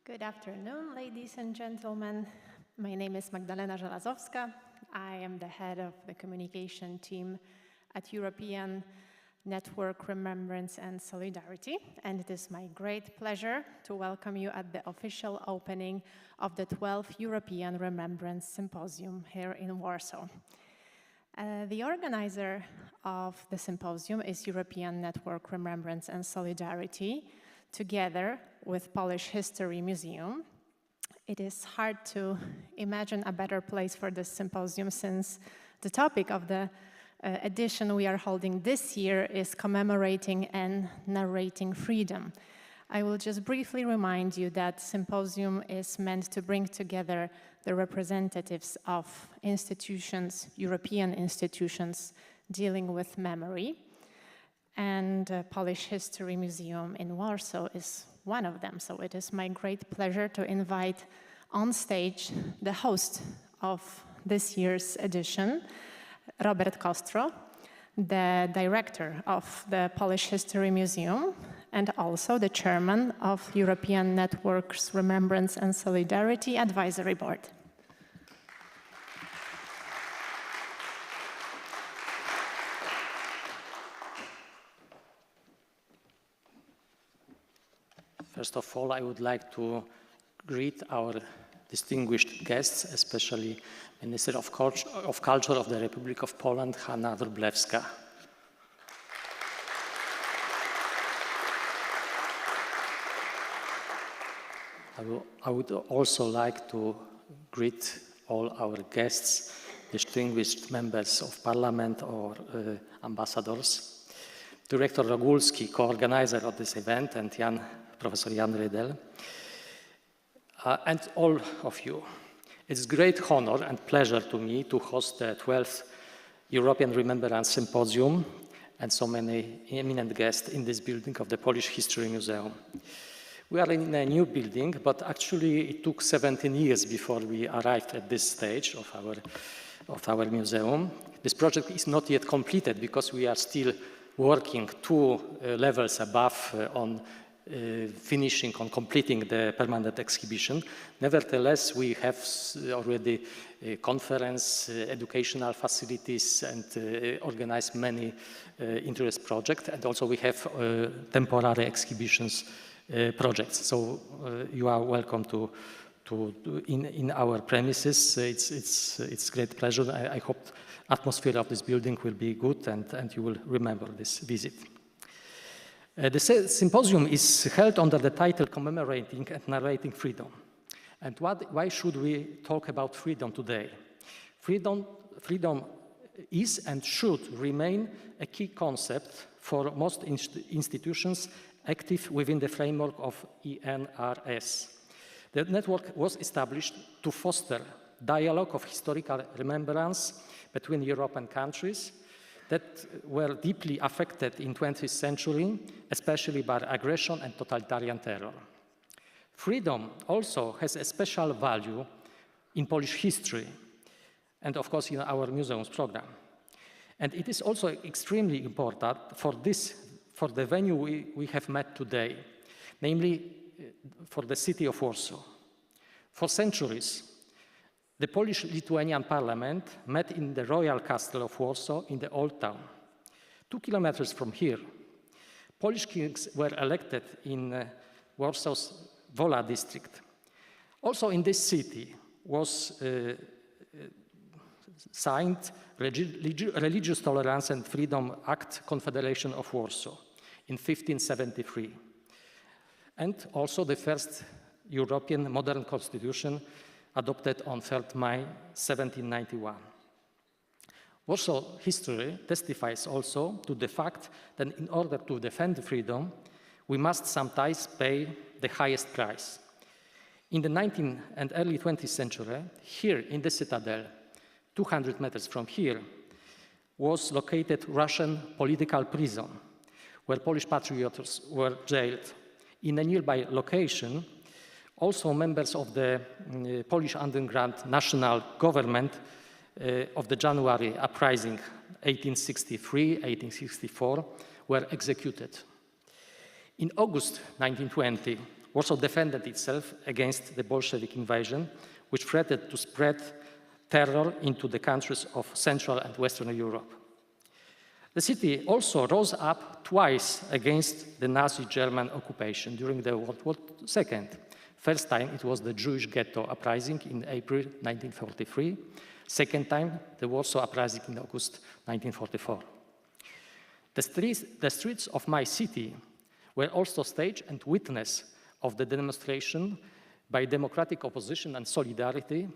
Good afternoon, ladies and gentlemen. My name is Magdalena Żelazowska. I am the head of the communication team at European Network Remembrance and Solidarity, and it is my great pleasure to welcome you at the official opening of the 12th European Remembrance Symposium here in Warsaw. The organizer of the symposium is European Network Remembrance and Solidarity, together with Polish History Museum. It is hard to imagine a better place for this symposium since the topic of the edition we are holding this year is Commemorating and Narrating Freedom. I will just briefly remind you that symposium is meant to bring together the representatives of institutions, European institutions dealing with memory, and Polish History Museum in Warsaw is one of them. So it is my great pleasure to invite on stage the host of this year's edition, Robert Kostro, the director of the Polish History Museum, and also the chairman of European Network's Remembrance and Solidarity Advisory Board. First of all, I would like to greet our distinguished guests, especially Minister of Culture of the Republic of Poland, Hanna Wróblewska. I would also like to greet all our guests, distinguished members of Parliament or ambassadors, Director Rogulski, co-organizer of this event, and Professor Jan Rydel, and all of you. It's a great honor and pleasure to me to host the 12th European Remembrance Symposium and so many eminent guests in this building of the Polish History Museum. We are in a new building, but actually it took 17 years before we arrived at this stage of our museum. This project is not yet completed because we are still working 2 levels above on finishing, on completing the permanent exhibition. Nevertheless, we have already conference, educational facilities, and organized many interest projects. And also we have temporary exhibitions projects. So you are welcome to in our premises. It's great pleasure. I hope atmosphere of this building will be good and you will remember this visit. The symposium is held under the title Commemorating and Narrating Freedom. And why should we talk about freedom today? Freedom is and should remain a key concept for most institutions active within the framework of ENRS. The network was established to foster dialogue of historical remembrance between European countries that were deeply affected in the 20th century, especially by aggression and totalitarian terror. Freedom also has a special value in Polish history and, of course, in our museum's program. And it is also extremely important for the venue we have met today, namely for the city of Warsaw. For centuries, the Polish-Lithuanian parliament met in the Royal Castle of Warsaw in the Old Town. 2 kilometers from here, Polish kings were elected in Warsaw's Wola district. Also in this city was signed Religious Tolerance and Freedom Act Confederation of Warsaw in 1573. And also the first European modern constitution adopted on 3rd May 1791. Warsaw history testifies also to the fact that in order to defend freedom, we must sometimes pay the highest price. In the 19th and early 20th century, here in the citadel, 200 meters from here, was located Russian political prison, where Polish patriots were jailed. In a nearby location, also members of the Polish underground national government of the January uprising 1863-1864 were executed. In August 1920, Warsaw defended itself against the Bolshevik invasion, which threatened to spread terror into the countries of Central and Western Europe. The city also rose up twice against the Nazi German occupation during the World War II. First time, it was the Jewish ghetto uprising in April 1943. Second time, the Warsaw uprising in August 1944. The streets of my city were also stage and witness of the demonstration by democratic opposition and solidarity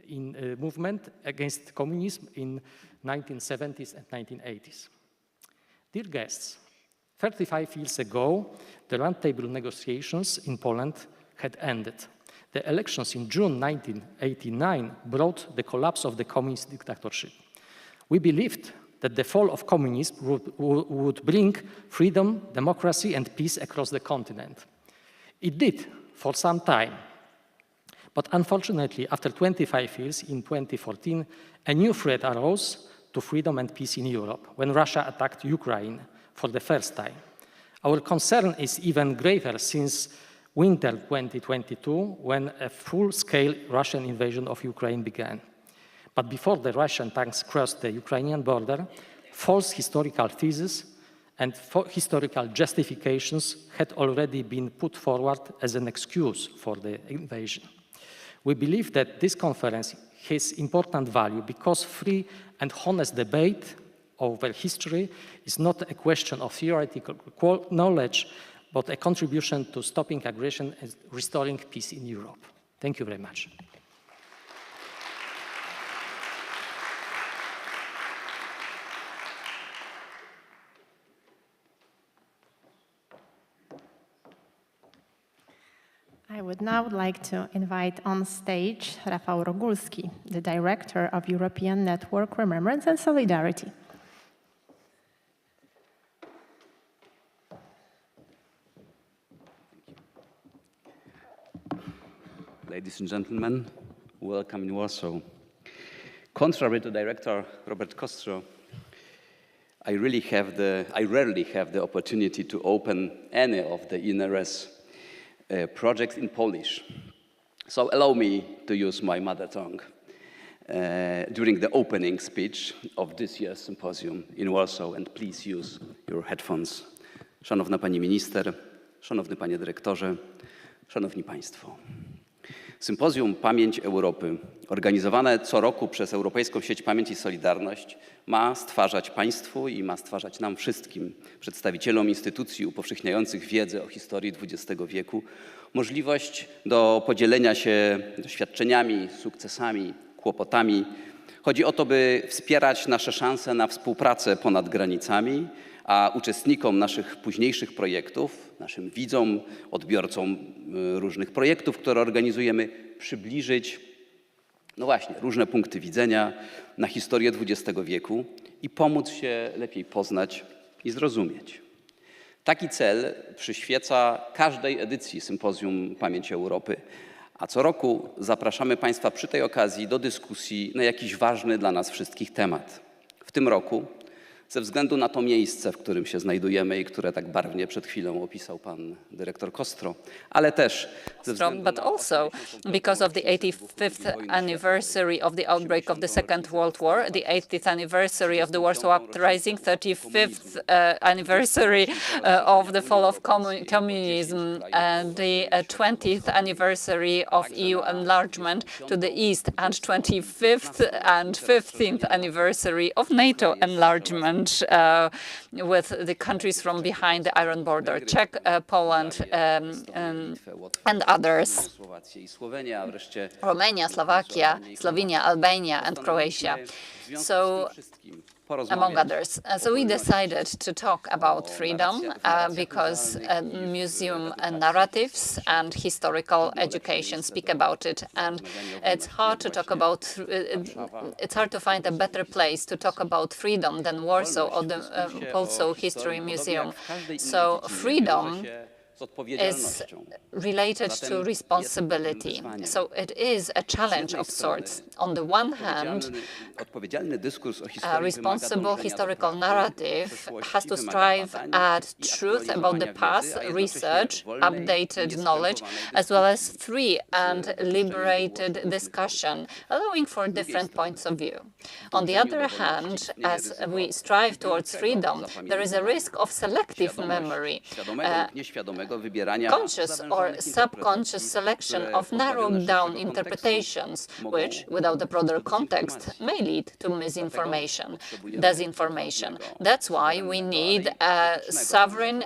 in a movement against communism in 1970s and 1980s. Dear guests, 35 years ago, the roundtable negotiations in Poland had ended. The elections in June 1989 brought the collapse of the communist dictatorship. We believed that the fall of communism would bring freedom, democracy, and peace across the continent. It did for some time. But unfortunately, after 25 years, in 2014, a new threat arose to freedom and peace in Europe when Russia attacked Ukraine for the first time. Our concern is even greater since winter 2022, when a full-scale Russian invasion of Ukraine began. But before the Russian tanks crossed the Ukrainian border, false historical theses and historical justifications had already been put forward as an excuse for the invasion. We believe that this conference has important value because free and honest debate over history is not a question of theoretical knowledge, but a contribution to stopping aggression and restoring peace in Europe. Thank you very much. I would now like to invite on stage Rafał Rogulski, the Director of European Network Remembrance and Solidarity. Ladies and gentlemen, welcome in Warsaw. Contrary to Director Robert Kostro, I rarely have the opportunity to open any of the INRS projects in Polish. So allow me to use my mother tongue during the opening speech of this year's symposium in Warsaw, and please use your headphones. Szanowna Pani Minister, Szanowny Panie Dyrektorze, Szanowni Państwo. Sympozjum Pamięć Europy, organizowane co roku przez Europejską Sieć Pamięć i Solidarność, ma stwarzać Państwu i ma stwarzać nam wszystkim, przedstawicielom instytucji upowszechniających wiedzę o historii XX wieku, możliwość do podzielenia się doświadczeniami, sukcesami, kłopotami. Chodzi o to, by wspierać nasze szanse na współpracę ponad granicami, a uczestnikom naszych późniejszych projektów, naszym widzom, odbiorcom różnych projektów, które organizujemy, przybliżyć, no właśnie, różne punkty widzenia na historię XX wieku i pomóc się lepiej poznać i zrozumieć. Taki cel przyświeca każdej edycji Sympozjum Pamięć Europy, a co roku zapraszamy Państwa przy tej okazji do dyskusji na jakiś ważny dla nas wszystkich temat. W tym roku, ze względu na to miejsce, w którym się znajdujemy i które tak barwnie przed chwilą opisał pan dyrektor Kostro, ale też but also because of the 85th anniversary of the outbreak of the Second World War, the 80th anniversary of the Warsaw Uprising, 35th anniversary of the fall of communism, and the 20th anniversary of EU enlargement to the east, and 25th and 15th anniversary of NATO enlargement. With the countries from behind the Iron Border, Czech, Poland, and others, Romania, Slovakia, Slovenia, Albania, and Croatia. So, among others. So we decided to talk about freedom because museum narratives and historical education speak about it, and it's hard to talk about. It's hard to find a better place to talk about freedom than Warsaw or the Warsaw History Museum. So freedom is related to responsibility. So it is a challenge of sorts. On the one hand, a responsible historical narrative has to strive at truth about the past, research, updated knowledge, as well as free and liberated discussion, allowing for different points of view. On the other hand, as we strive towards freedom, there is a risk of selective memory, conscious or subconscious selection of narrowed down interpretations, which, without a broader context, may lead to misinformation, disinformation. That's why we need a sovereign,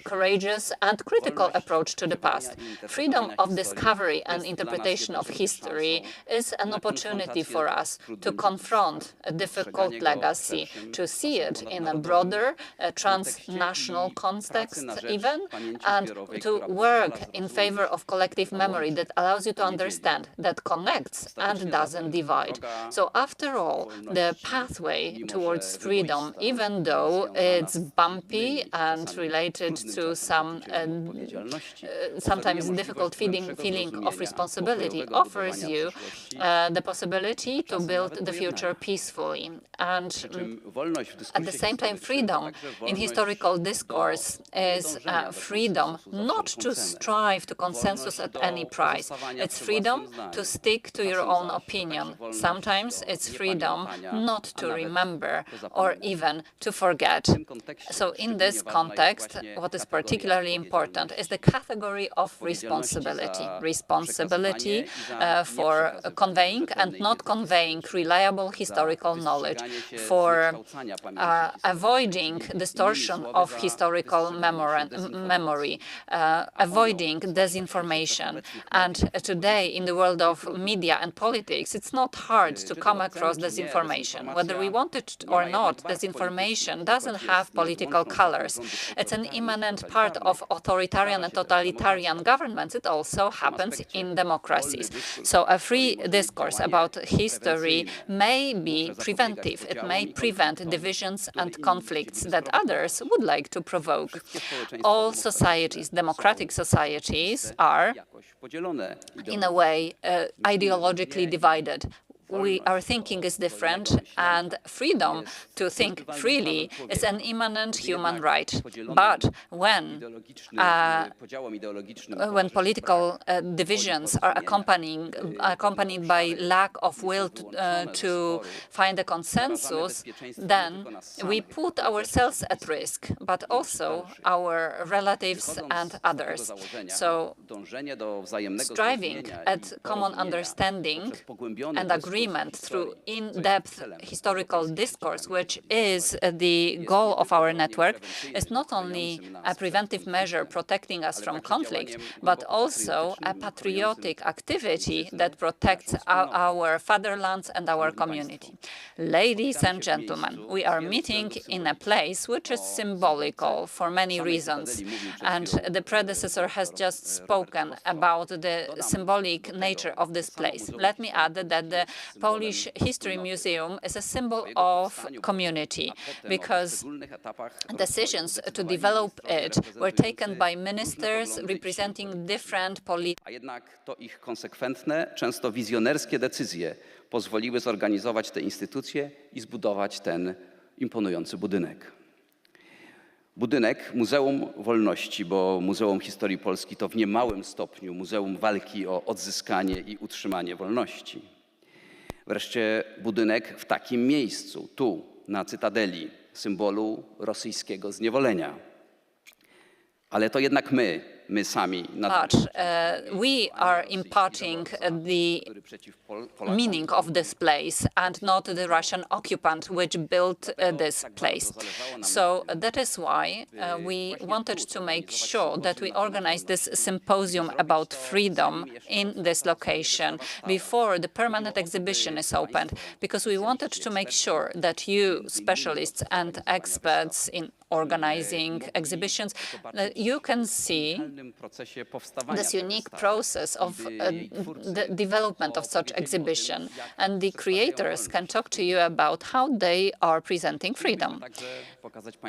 courageous and critical approach to the past. Freedom of discovery and interpretation of history is an opportunity for us to confront a difficult legacy, to see it in a broader, transnational context even, and to work in favor of collective memory that allows you to understand, that connects and doesn't divide. So after all, the pathway towards freedom, even though it's bumpy and related to some sometimes difficult feeling of responsibility, offers you the possibility to build the future peacefully. And at the same time, freedom in historical discourse is freedom not to strive to consensus at any price. It's freedom to stick to your own opinion. Sometimes it's freedom not to remember or even to forget. So in this context, what is particularly important is the category of responsibility. Responsibility for conveying and not conveying reliable historical knowledge, for avoiding distortion of historical memory, avoiding disinformation. And today, in the world of media and politics, it's not hard to come across disinformation. Whether we want it or not, disinformation doesn't have political colors. It's an immanent part of authoritarian and totalitarian governments. It also happens in democracies. So a free discourse about history may be preventive. It may prevent divisions and conflicts that others would like to provoke. All societies, democratic societies, are in a way ideologically divided. Our thinking is different, and freedom to think freely is an immanent human right. But when political divisions are accompanied by lack of will to find a consensus, then we put ourselves at risk, but also our relatives and others. So striving at common understanding and agreement through in-depth historical discourse, which is the goal of our network, is not only a preventive measure protecting us from conflict, but also a patriotic activity that protects our fatherlands and our community. Ladies and gentlemen, we are meeting in a place which is symbolical for many reasons, and the predecessor has just spoken about the symbolic nature of this place. Let me add that the Polish History Museum is a symbol of community, because decisions to develop it were taken by ministers representing different political. A jednak to ich konsekwentne, często wizjonerskie decyzje pozwoliły zorganizować tę instytucję i zbudować ten imponujący budynek. Budynek Muzeum Wolności, bo Muzeum Historii Polski to w niemałym stopniu muzeum walki o odzyskanie i utrzymanie wolności. Wreszcie budynek w takim miejscu, tu, na Cytadeli, symbolu rosyjskiego zniewolenia. Ale to jednak my sami. But we are imparting the meaning of this place and not the Russian occupant which built this place. So that is why we wanted to make sure that we organize this symposium about freedom in this location before the permanent exhibition is opened, because we wanted to make sure that you, specialists and experts in organizing exhibitions, that you can see this unique process of the development of such exhibition. And the creators can talk to you about how they are presenting freedom.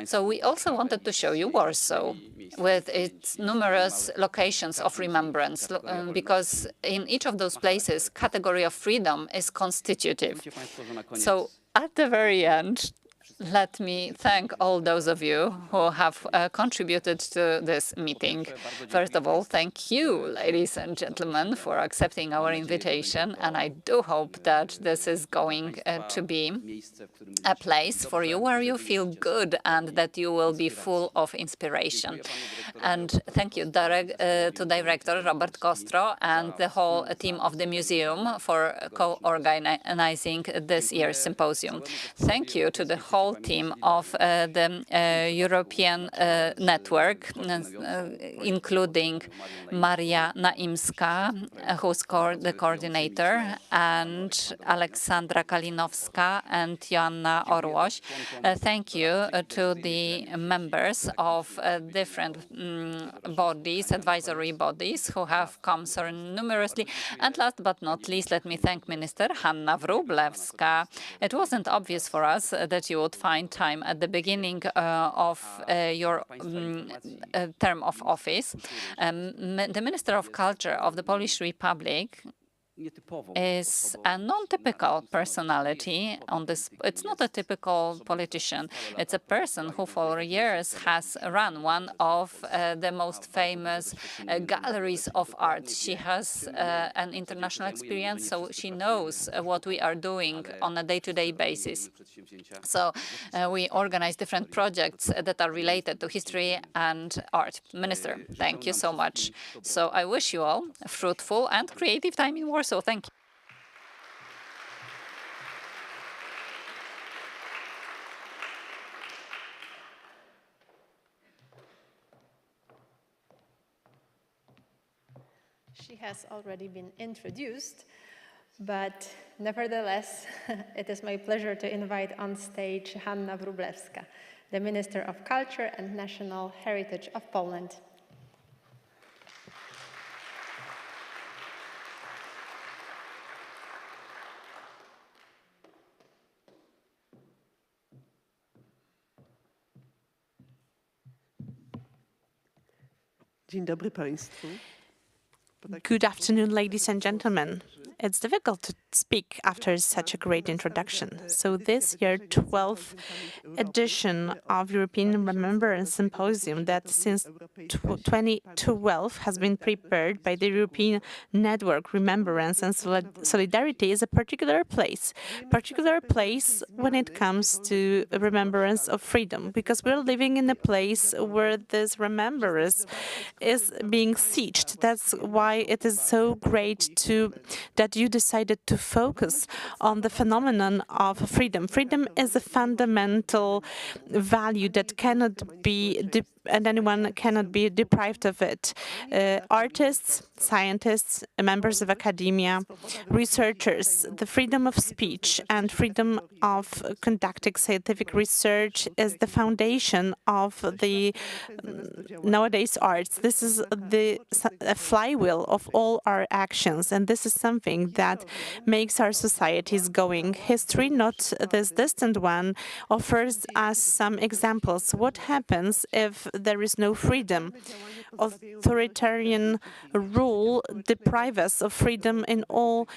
So we also wanted to show you Warsaw with its numerous locations of remembrance, because in each of those places, category of freedom is constitutive. So at the very end, let me thank all those of you who have contributed to this meeting. First of all, thank you, ladies and gentlemen, for accepting our invitation. And I do hope that this is going to be a place for you where you feel good and that you will be full of inspiration. And thank you to Director Robert Kostro and the whole team of the museum for co-organizing this year's symposium. Thank you to the whole team of the European network, including Maria Naimska, who's the coordinator, and Aleksandra Kalinowska and Joanna Orłoś. Thank you to the members of different bodies, advisory bodies, who have come so numerously. And last but not least, let me thank Minister Hanna Wróblewska. It wasn't obvious for us that you would find time at the beginning of your term of office. The Minister of Culture of the Polish Republic is a non-typical personality on this. It's not a typical politician. It's a person who for years has run one of the most famous galleries of art. She has an international experience, so she knows what we are doing on a day-to-day basis. So we organize different projects that are related to history and art. Minister, thank you so much. So I wish you all a fruitful and creative time in Warsaw. Thank you. She has already been introduced, but nevertheless, it is my pleasure to invite on stage Hanna Wróblewska, the Minister of Culture and National Heritage of Poland. Dzień dobry Państwu. Good afternoon, ladies and gentlemen. It's difficult to speak after such a great introduction. So this year, 12th edition of European Remembrance Symposium that since 2012 has been prepared by the European Network Remembrance and Solidarity is a particular place when it comes to remembrance of freedom, because we're living in a place where this remembrance is being sieged. That's why it is so great that you decided to focus on the phenomenon of freedom. Freedom is a fundamental value that cannot be and anyone cannot be deprived of it. Artists, scientists, members of academia, researchers, the freedom of speech and freedom of conducting scientific research is the foundation of the nowadays arts. This is a flywheel of all our actions, and this is something that makes our societies going. History, not this distant one, offers us some examples. What happens if there is no freedom? Authoritarian rule deprives us of freedom in all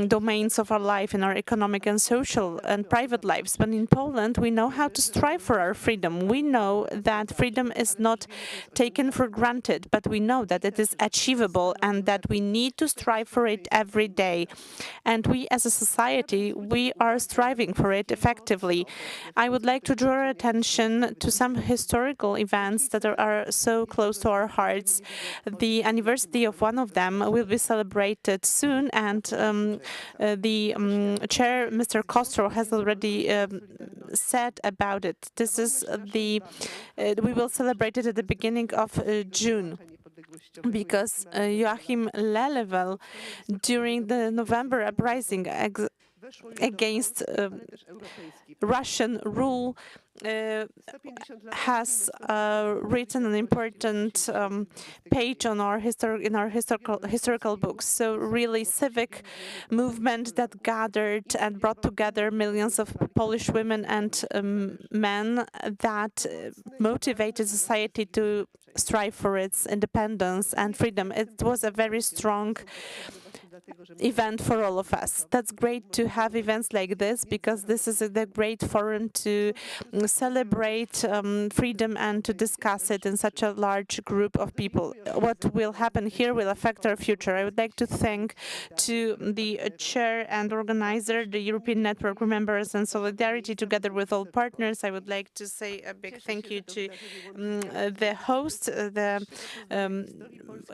domains of our life, in our economic and social and private lives. But in Poland, we know how to strive for our freedom. We know that freedom is not taken for granted, but we know that it is achievable and that we need to strive for it every day. And we as a society, we are striving for it effectively. I would like to draw attention to some historical events that are so close to our hearts. The anniversary of one of them will be celebrated soon, and the chair, Mr. Kostro, has already said about it. This is we will celebrate it at the beginning of June, because Joachim Lelewel, during the November uprising, against Russian rule has written an important page on our historical books. So really civic movement that gathered and brought together millions of Polish women and men that motivated society to strive for its independence and freedom. It was a very strong event for all of us. That's great to have events like this, because this is a great forum to celebrate freedom and to discuss it in such a large group of people. What will happen here will affect our future. I would like to thank to the chair and organizer, the European Network Remembrance and Solidarity, together with all partners. I would like to say a big thank you to the host, the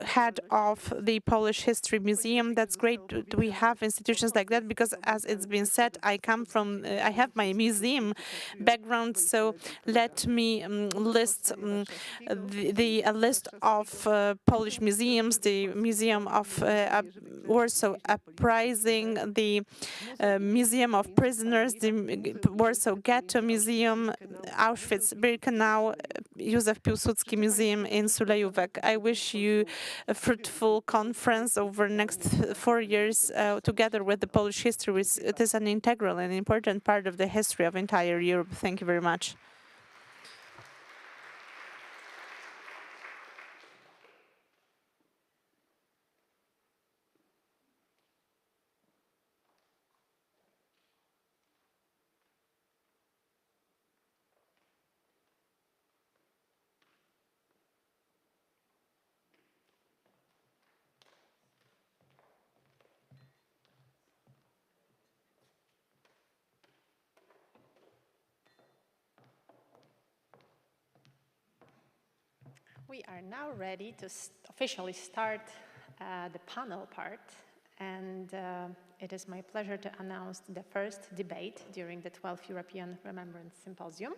head of the Polish History Museum. That's great we have institutions like that, because as it's been said, I have my museum background, so let me list a list of Polish museums: the Museum of Warsaw Uprising, the Museum of Prisoners, the Warsaw Ghetto Museum, Auschwitz-Birkenau, Józef Piłsudski Museum in Sulejówek. I wish you a fruitful conference over the next 4 years together with the Polish history. It is an integral and important part of the history of entire Europe. Thank you very much. We are now ready to officially start the panel part, and it is my pleasure to announce the first debate during the 12th European Remembrance Symposium.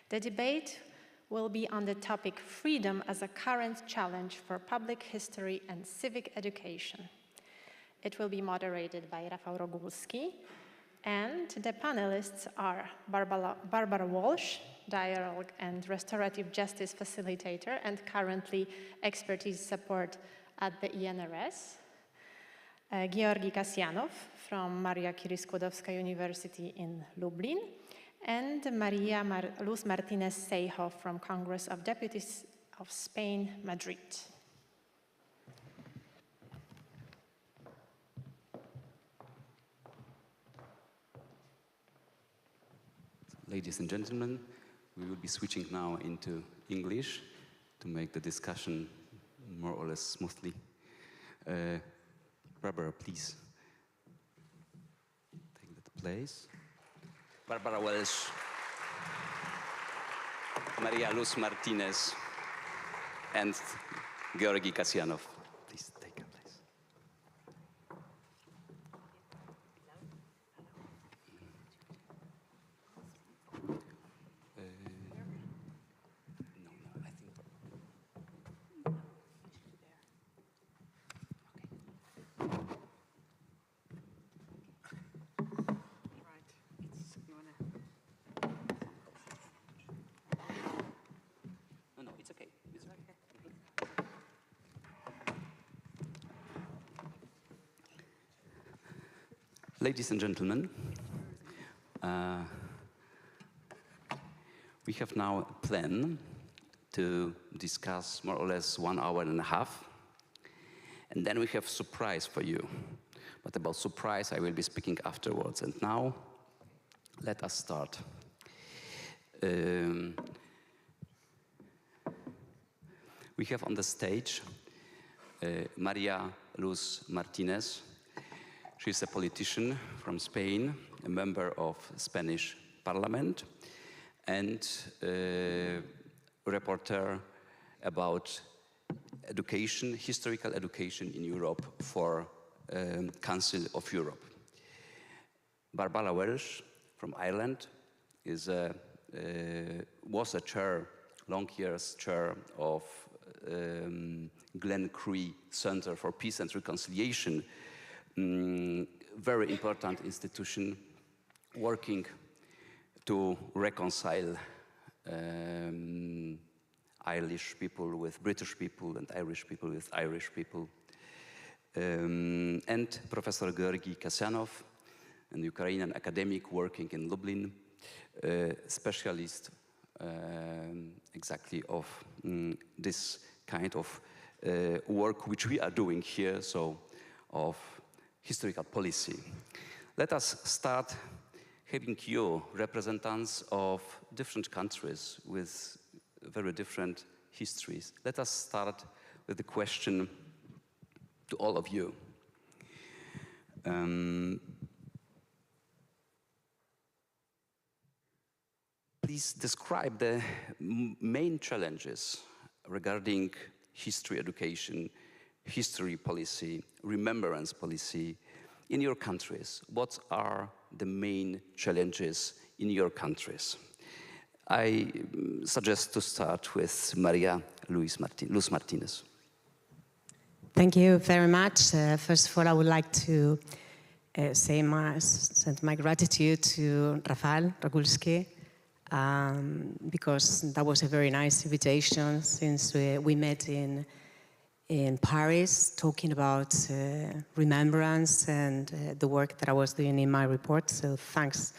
The debate will be on the topic Freedom as a Current Challenge for Public History and Civic Education. It will be moderated by Rafał Rogulski, and the panelists are Barbara Walsh, Dialogue and Restorative Justice Facilitator and currently Expertise Support at the INRS, Georgi Kasjanov from Maria Curie-Skłodowska University in Lublin, and Maria Luz Martinez-Seijo from Congress of Deputies of Spain, Madrid. Ladies and gentlemen, we will be switching now into English to make the discussion more or less smoothly. Barbara, please take the place. Barbara Welsh, Maria Luz Martinez, and Georgi Kasjanov. Please take a place. Ladies and gentlemen, we have now a plan to discuss more or less 1 hour and a half, and then we have a surprise for you. But about surprise, I will be speaking afterwards. And now, let us start. We have on the stage Maria Luz Martinez. She's a politician from Spain, a member of Spanish Parliament, and a reporter about education, historical education in Europe for Council of Europe. Barbara Welsh from Ireland was a chair, long years chair of Glen Cree Center for Peace and Reconciliation, very important institution working to reconcile Irish people with British people and Irish people with Irish people. And Professor Georgi Kasyanov, an Ukrainian academic working in Lublin, specialist exactly of this kind of work which we are doing here, so of historical policy. Let us start having you representatives of different countries with very different histories. Let us start with the question to all of you. Please describe the main challenges regarding history education, history policy, remembrance policy in your countries. What are the main challenges in your countries? I suggest to start with Maria Luz Martinez. Thank you very much. First of all, I would like to send my gratitude to Rafał Rogulski, because that was a very nice invitation since we met in Paris talking about remembrance and the work that I was doing in my report. So thanks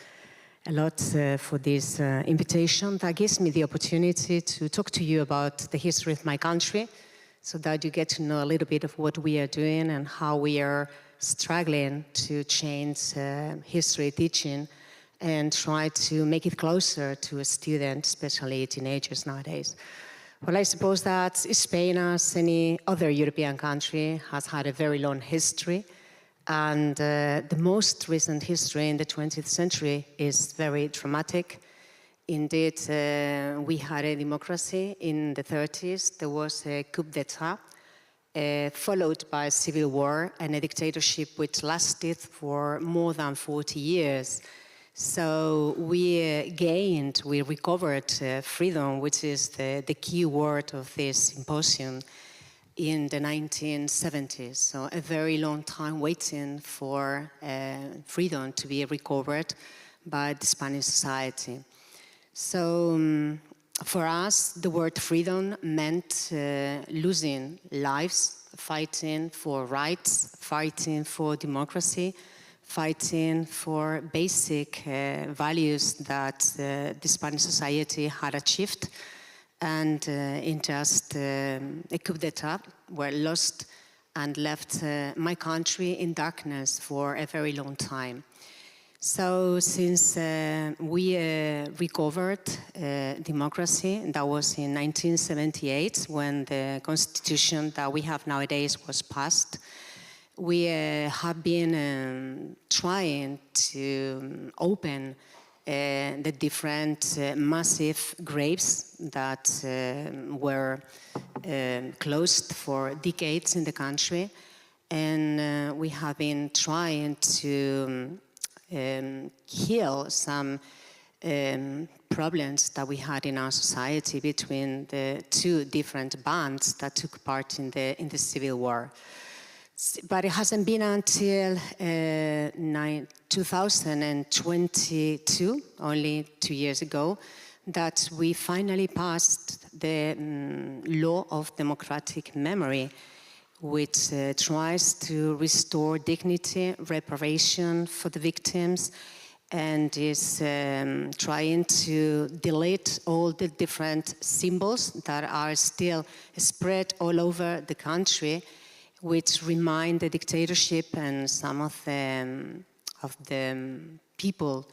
a lot for this invitation. That gives me the opportunity to talk to you about the history of my country, so that you get to know a little bit of what we are doing and how we are struggling to change history teaching and try to make it closer to a student, especially teenagers nowadays. Well, I suppose that Spain, as any other European country, has had a very long history, and the most recent history in the 20th century is very dramatic. Indeed, we had a democracy in the 30s. There was a coup d'etat, followed by a civil war and a dictatorship which lasted for more than 40 years. So we recovered freedom, which is the key word of this symposium, in the 1970s. So a very long time waiting for freedom to be recovered by the Spanish society. So for us, the word freedom meant losing lives, fighting for rights, fighting for democracy, fighting for basic values that the Spanish society had achieved, and in just a coup d'etat were lost and left my country in darkness for a very long time. So since we recovered democracy, that was in 1978 when the constitution that we have nowadays was passed, we have been trying to open the different massive graves that were closed for decades in the country, and we have been trying to heal some problems that we had in our society between the two different bands that took part in the Civil War. But it hasn't been until 2022, only 2 years ago, that we finally passed the law of democratic memory, which tries to restore dignity, reparation for the victims, and is trying to delete all the different symbols that are still spread all over the country, which remind the dictatorship and some of the people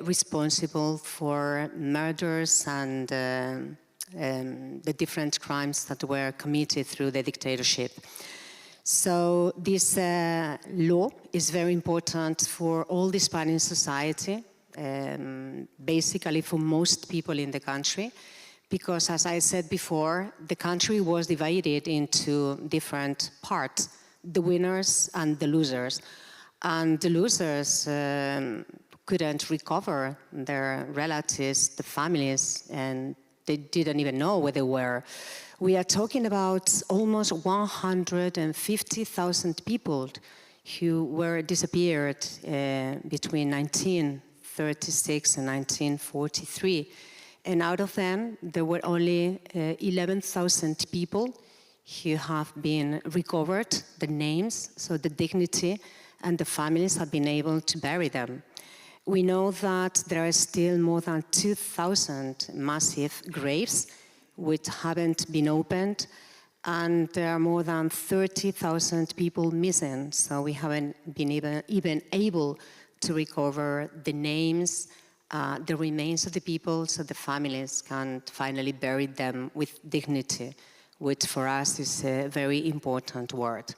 responsible for murders and the different crimes that were committed through the dictatorship. So this law is very important for all the Spanish society, basically for most people in the country, because, as I said before, the country was divided into different parts, the winners and the losers. And the losers couldn't recover their relatives, the families, and they didn't even know where they were. We are talking about almost 150,000 people who were disappeared between 1936 and 1943. And out of them, there were only 11,000 people who have been recovered, the names, so the dignity, and the families have been able to bury them. We know that there are still more than 2,000 massive graves which haven't been opened, and there are more than 30,000 people missing. So we haven't been even able to recover the names, the remains of the people, so the families can finally bury them with dignity, which for us is a very important word.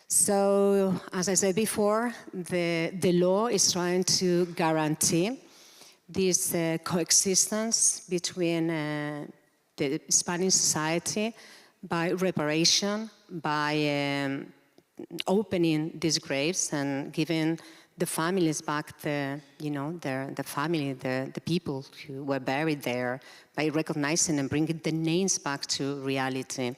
So, as I said before, the law is trying to guarantee this coexistence between the Spanish society by reparation, by opening these graves and giving the families back the family, the people who were buried there, by recognizing and bringing the names back to reality.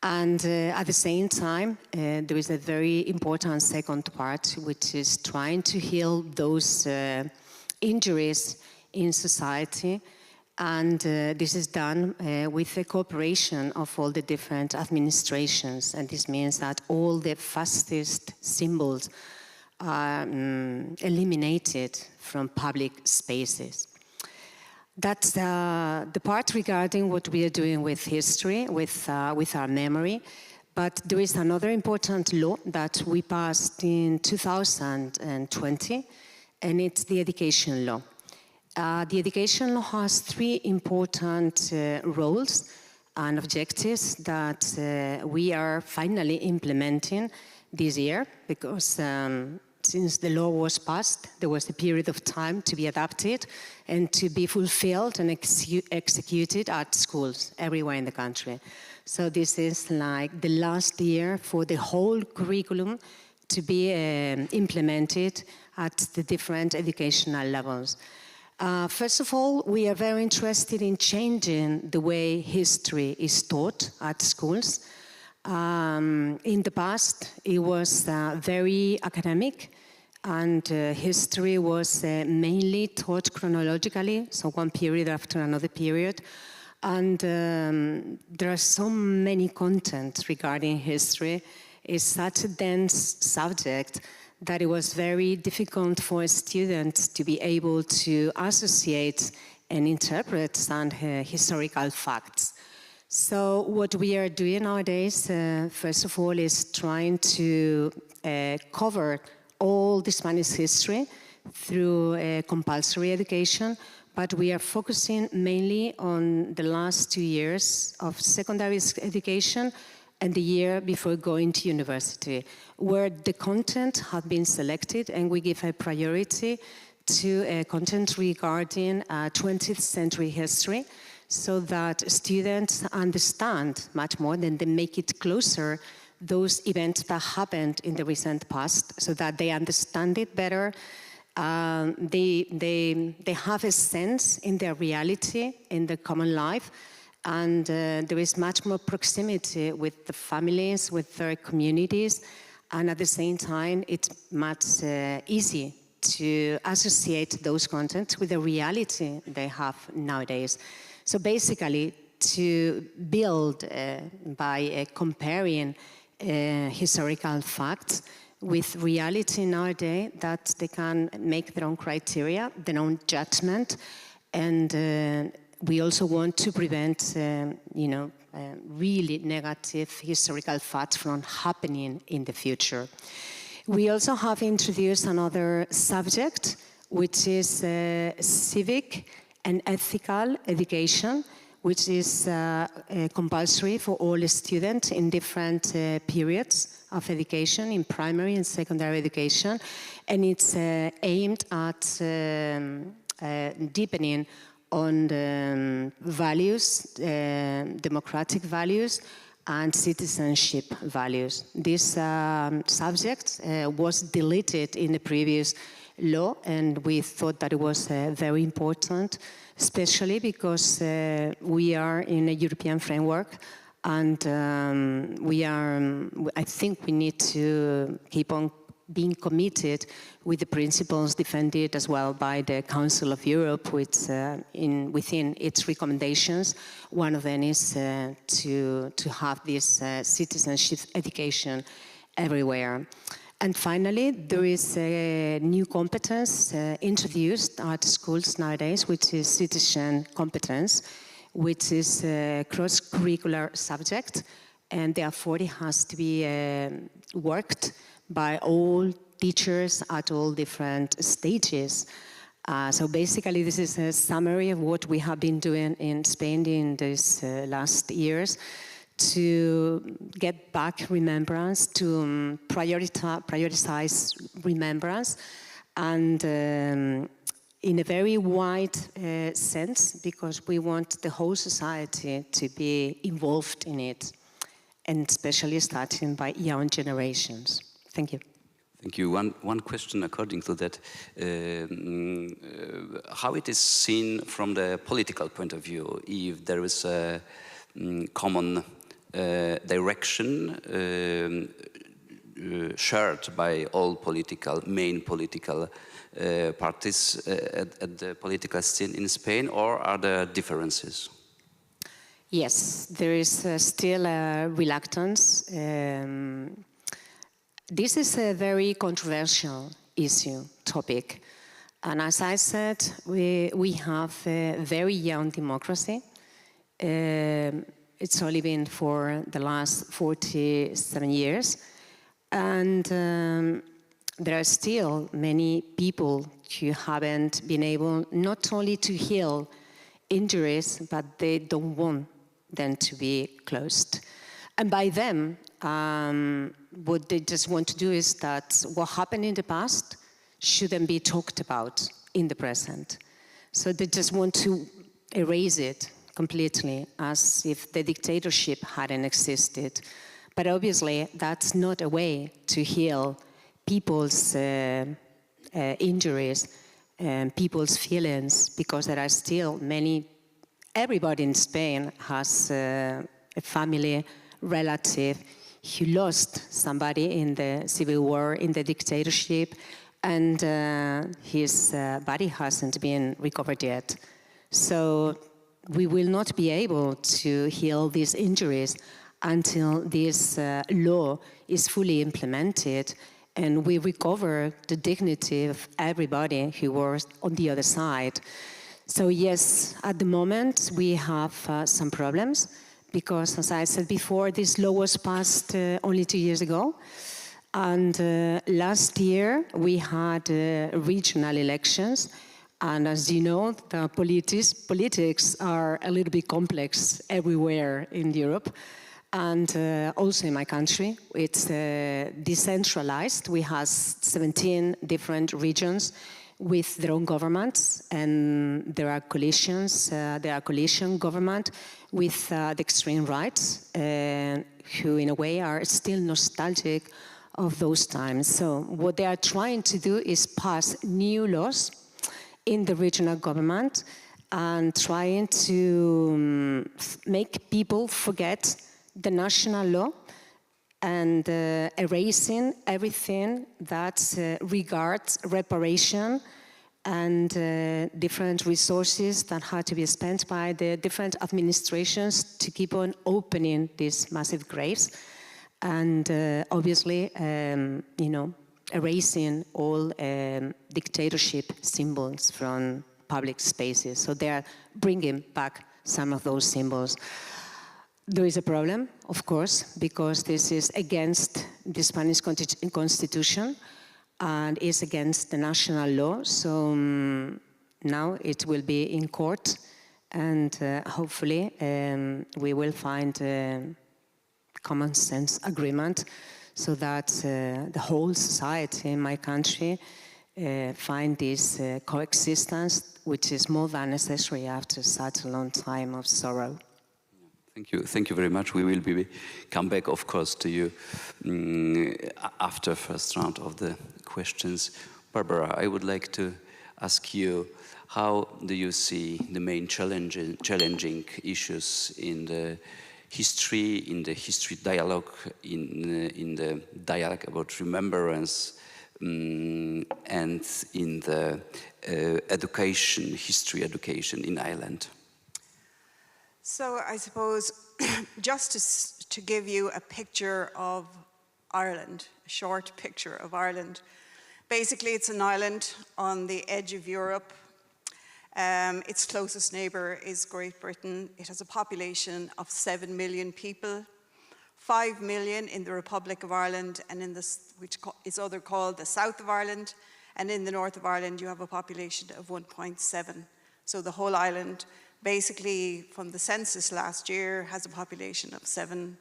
And at the same time, there is a very important second part, which is trying to heal those injuries in society. And this is done with the cooperation of all the different administrations. And this means that all the fascist symbols are eliminated from public spaces. That's the part regarding what we are doing with history, with our memory. But there is another important law that we passed in 2020, and it's the education law. The education law has three important roles and objectives that we are finally implementing this year, because since the law was passed, there was a period of time to be adapted and to be fulfilled and executed at schools everywhere in the country. So this is like the last year for the whole curriculum to be implemented at the different educational levels. First of all, we are very interested in changing the way history is taught at schools. In the past, it was very academic, and history was mainly taught chronologically, so one period after another period. And there are so many contents regarding history. It's such a dense subject that it was very difficult for students to be able to associate and interpret some historical facts. So what we are doing nowadays, first of all, is trying to cover all the Spanish history through compulsory education, but we are focusing mainly on the last 2 years of secondary education and the year before going to university, where the content have been selected, and we give a priority to content regarding 20th century history, so that students understand much more, and they make it closer those events that happened in the recent past, so that they understand it better. They have a sense in their reality, in their common life, and there is much more proximity with the families, with their communities, and at the same time, it's much easy to associate those contents with the reality they have nowadays. So basically, to build by comparing historical facts with reality nowadays, that they can make their own criteria, their own judgment, and we also want to prevent, really negative historical facts from happening in the future. We also have introduced another subject, which is civic and ethical education, which is compulsory for all students in different periods of education, in primary and secondary education, and it's aimed at deepening on the values, democratic values, and citizenship values. This subject was deleted in the previous law, and we thought that it was very important, especially because we are in a European framework, And I think we need to keep on being committed with the principles defended as well by the Council of Europe, which within its recommendations, one of them is to have this citizenship education everywhere. And finally, there is a new competence introduced at schools nowadays, which is citizen competence, which is a cross-curricular subject, and therefore it has to be worked by all teachers at all different stages. So basically, this is a summary of what we have been doing in Spain in these last years to get back remembrance, to prioritize remembrance, and in a very wide sense, because we want the whole society to be involved in it, and especially starting by young generations. Thank you. Thank you. One question according to that, how it is seen from the political point of view, if there is a common direction shared by all main political parties at the political scene in Spain, or are there differences? Yes, there is still a reluctance. This is a very controversial topic. And as I said, we have a very young democracy. It's only been for the last 47 years. And there are still many people who haven't been able not only to heal injuries, but they don't want them to be closed. And by them, what they just want to do is that what happened in the past shouldn't be talked about in the present. So they just want to erase it completely, as if the dictatorship hadn't existed. But obviously, that's not a way to heal people's injuries and people's feelings, because there are still everybody in Spain has a family relative who lost somebody in the civil war, in the dictatorship, and his body hasn't been recovered yet. So we will not be able to heal these injuries until this law is fully implemented and we recover the dignity of everybody who was on the other side. So yes, at the moment we have some problems, because as I said before, this law was passed only 2 years ago. And last year we had regional elections. And as you know, the politics are a little bit complex everywhere in Europe. And also in my country, it's decentralized. We have 17 different regions with their own governments, and there are coalitions. There are coalition government with the extreme right, who in a way are still nostalgic of those times. So what they are trying to do is pass new laws in the regional government and trying to make people forget the national law and erasing everything that regards reparation and different resources that had to be spent by the different administrations to keep on opening these massive graves, and obviously, erasing all dictatorship symbols from public spaces. So they are bringing back some of those symbols. There is a problem, of course, because this is against the Spanish constitution and is against the national law. So now it will be in court, and hopefully we will find a common sense agreement so that the whole society in my country find this coexistence, which is more than necessary after such a long time of sorrow. Thank you very much. We will come back, of course, to you after first round of the questions. Barbara, I would like to ask you, how do you see the main challenging issues in the history, in the history dialogue, in the dialogue about remembrance, and in the education, history education in Ireland. So I suppose just to give you a picture of Ireland, a short picture of Ireland. Basically, it's an island on the edge of Europe. Its closest neighbour is Great Britain. It has a population of 7 million people, 5 million in the Republic of Ireland, and in this, which is called the South of Ireland, and in the North of Ireland you have a population of 1.7. So the whole island, basically from the census last year, has a population of 7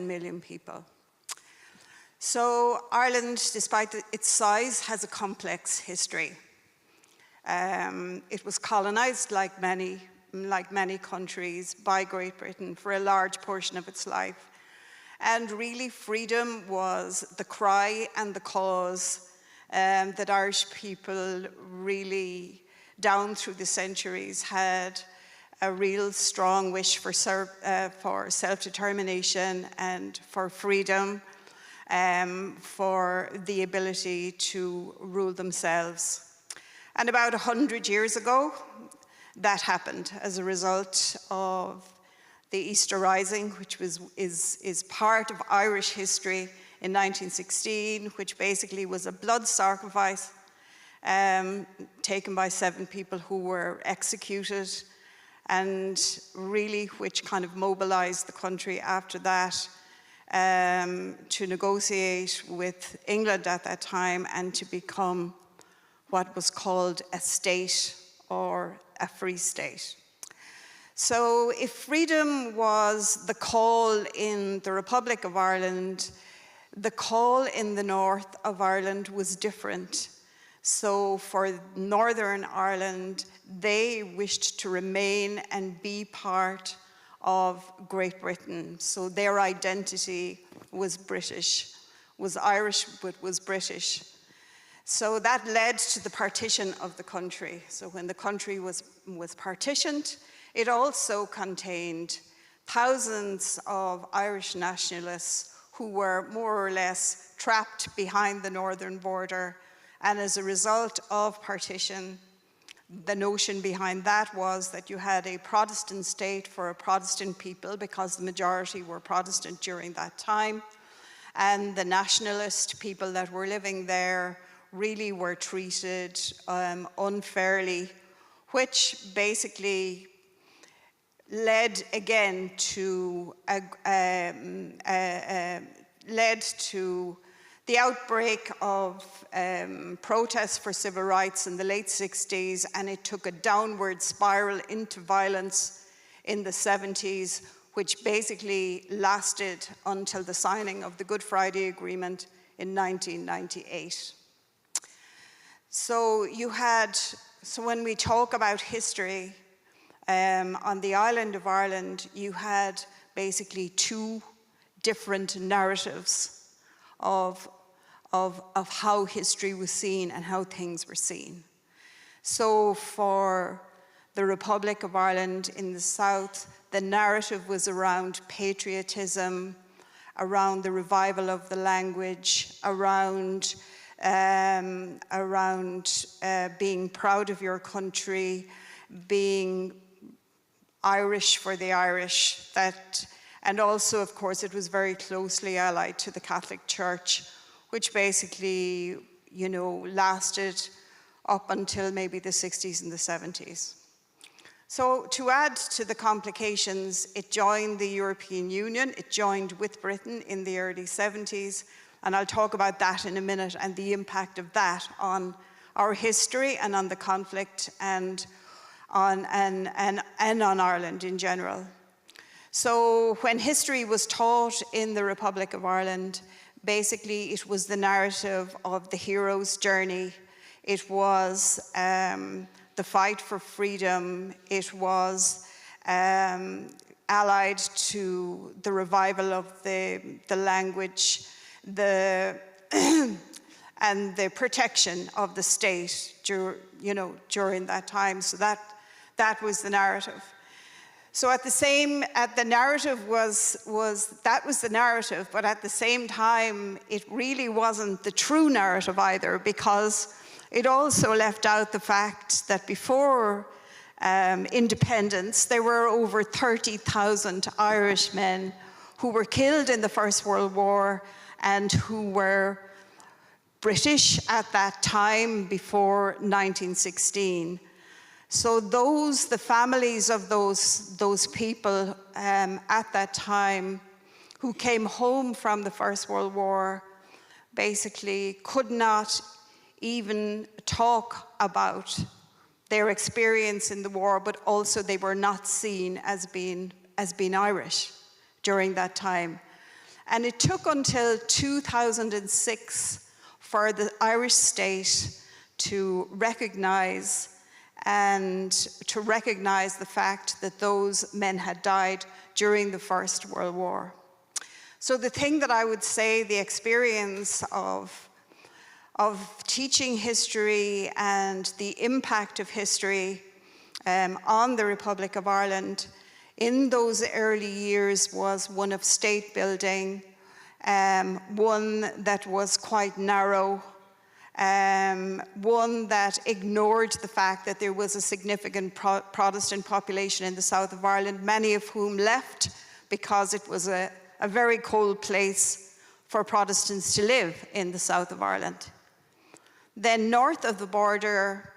million people. So Ireland, despite its size, has a complex history. It was colonized, like many countries, by Great Britain for a large portion of its life. And really, freedom was the cry and the cause that Irish people really, down through the centuries, had a real strong wish for self-determination and for freedom, for the ability to rule themselves. And about 100 years ago, that happened as a result of the Easter Rising, which is part of Irish history in 1916, which basically was a blood sacrifice taken by 7 people who were executed, and really which kind of mobilized the country after that to negotiate with England at that time and to become what was called a state or a free state. So if freedom was the call in the Republic of Ireland, the call in the north of Ireland was different. So for Northern Ireland, they wished to remain and be part of Great Britain. So their identity was British, was Irish, but was British. So that led to the partition of the country. So when the country was partitioned, it also contained thousands of Irish nationalists who were more or less trapped behind the northern border. And as a result of partition, the notion behind that was that you had a Protestant state for a Protestant people, because the majority were Protestant during that time. And the nationalist people that were living there really were treated unfairly, which basically led again to the outbreak of protests for civil rights in the late 60s, and it took a downward spiral into violence in the 70s, which basically lasted until the signing of the Good Friday Agreement in 1998. So when we talk about history, on the island of Ireland, you had basically 2 different narratives of how history was seen and how things were seen. So for the Republic of Ireland in the south, the narrative was around patriotism, around the revival of the language, around being proud of your country, being Irish for the Irish, and also, of course, it was very closely allied to the Catholic Church, which basically, lasted up until maybe the 60s and the 70s. So to add to the complications, it joined the European Union, it joined with Britain in the early 70s, and I'll talk about that in a minute and the impact of that on our history and on the conflict and on Ireland in general. So when history was taught in the Republic of Ireland, basically it was the narrative of the hero's journey. It was the fight for freedom. It was allied to the revival of the language, and the protection of the state during that time. So that was the narrative. So the narrative was the narrative, but at the same time, it really wasn't the true narrative either, because it also left out the fact that before independence, there were over 30,000 Irish men who were killed in the First World War and who were British at that time before 1916. So the families of those people at that time who came home from the First World War basically could not even talk about their experience in the war, but also they were not seen as being Irish during that time. And it took until 2006 for the Irish state to recognize the fact that those men had died during the First World War. So the thing that I would say, the experience of teaching history and the impact of history on the Republic of Ireland in those early years was one of state building, one that was quite narrow, one that ignored the fact that there was a significant Protestant population in the south of Ireland, many of whom left because it was a very cold place for Protestants to live in the south of Ireland. Then north of the border,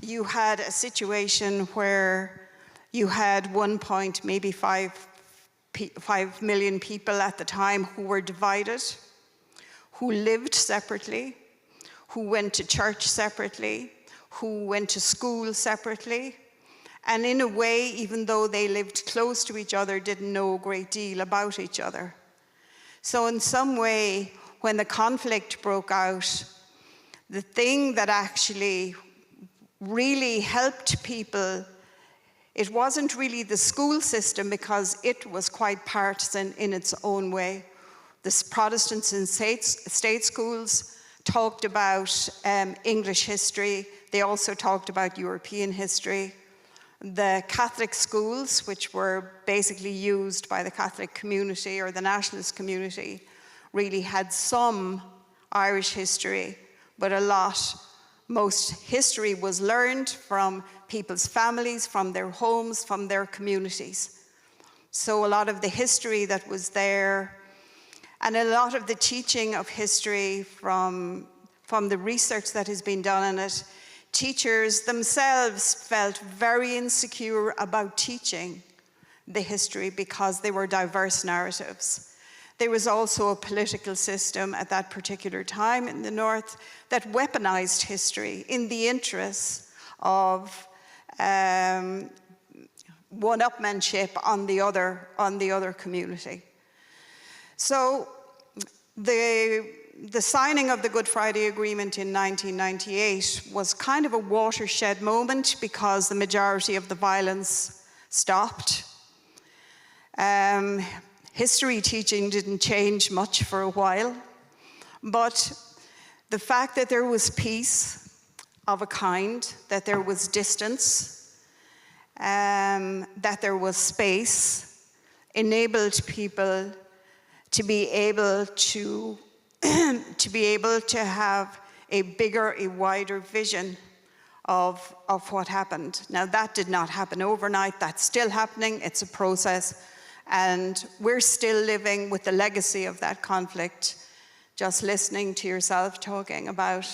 you had a situation where you had 5 million people at the time who were divided, who lived separately, who went to church separately, who went to school separately, and in a way, even though they lived close to each other, didn't know a great deal about each other. So in some way, when the conflict broke out, the thing that actually really helped people, it wasn't really the school system, because it was quite partisan in its own way. The Protestants in state schools talked about English history. They also talked about European history. The Catholic schools, which were basically used by the Catholic community or the nationalist community, really had some Irish history, but most history was learned from people's families, from their homes, from their communities. So a lot of the history that was there, and a lot of the teaching of history from the research that has been done on it, teachers themselves felt very insecure about teaching the history because they were diverse narratives. There was also a political system at that particular time in the North that weaponized history in the interests of one-upmanship on the other community. So the signing of the Good Friday Agreement in 1998 was kind of a watershed moment because the majority of the violence stopped. History teaching didn't change much for a while, but the fact that there was peace of a kind, that there was distance, that there was space, enabled people to be able to have a bigger, a wider vision of what happened. Now, that did not happen overnight. That's still happening. It's a process. And we're still living with the legacy of that conflict. Just listening to yourself talking about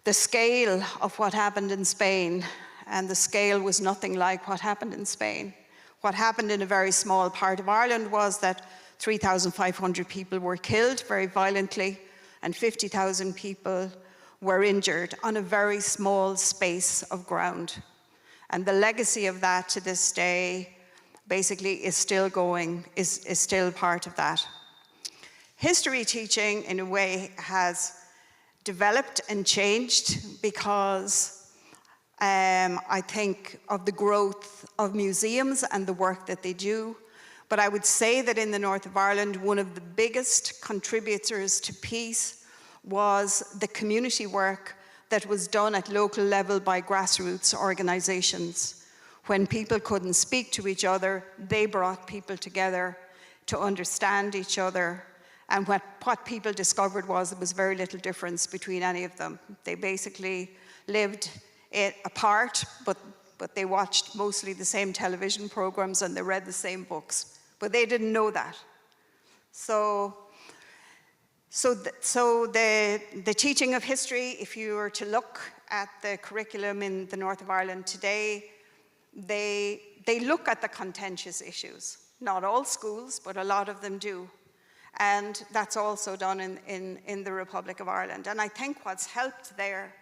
the scale of what happened in Spain, and the scale was nothing like what happened in Spain. What happened in a very small part of Ireland was that 3,500 people were killed very violently, and 50,000 people were injured on a very small space of ground. And the legacy of that to this day basically is still going, is still part of that. History teaching, in a way, has developed and changed because I think of the growth of museums and the work that they do. But I would say that in the north of Ireland, one of the biggest contributors to peace was the community work that was done at local level by grassroots organizations, When people couldn't speak to each other, they brought people together to understand each other. And what people discovered was there was very little difference between any of them. They basically lived apart, but they watched mostly the same television programs and they read the same books. But they didn't know that. So the teaching of history, if you were to look at the curriculum in the north of Ireland today, they look at the contentious issues. Not all schools, but a lot of them do. And that's also done in the Republic of Ireland. And I think what's helped there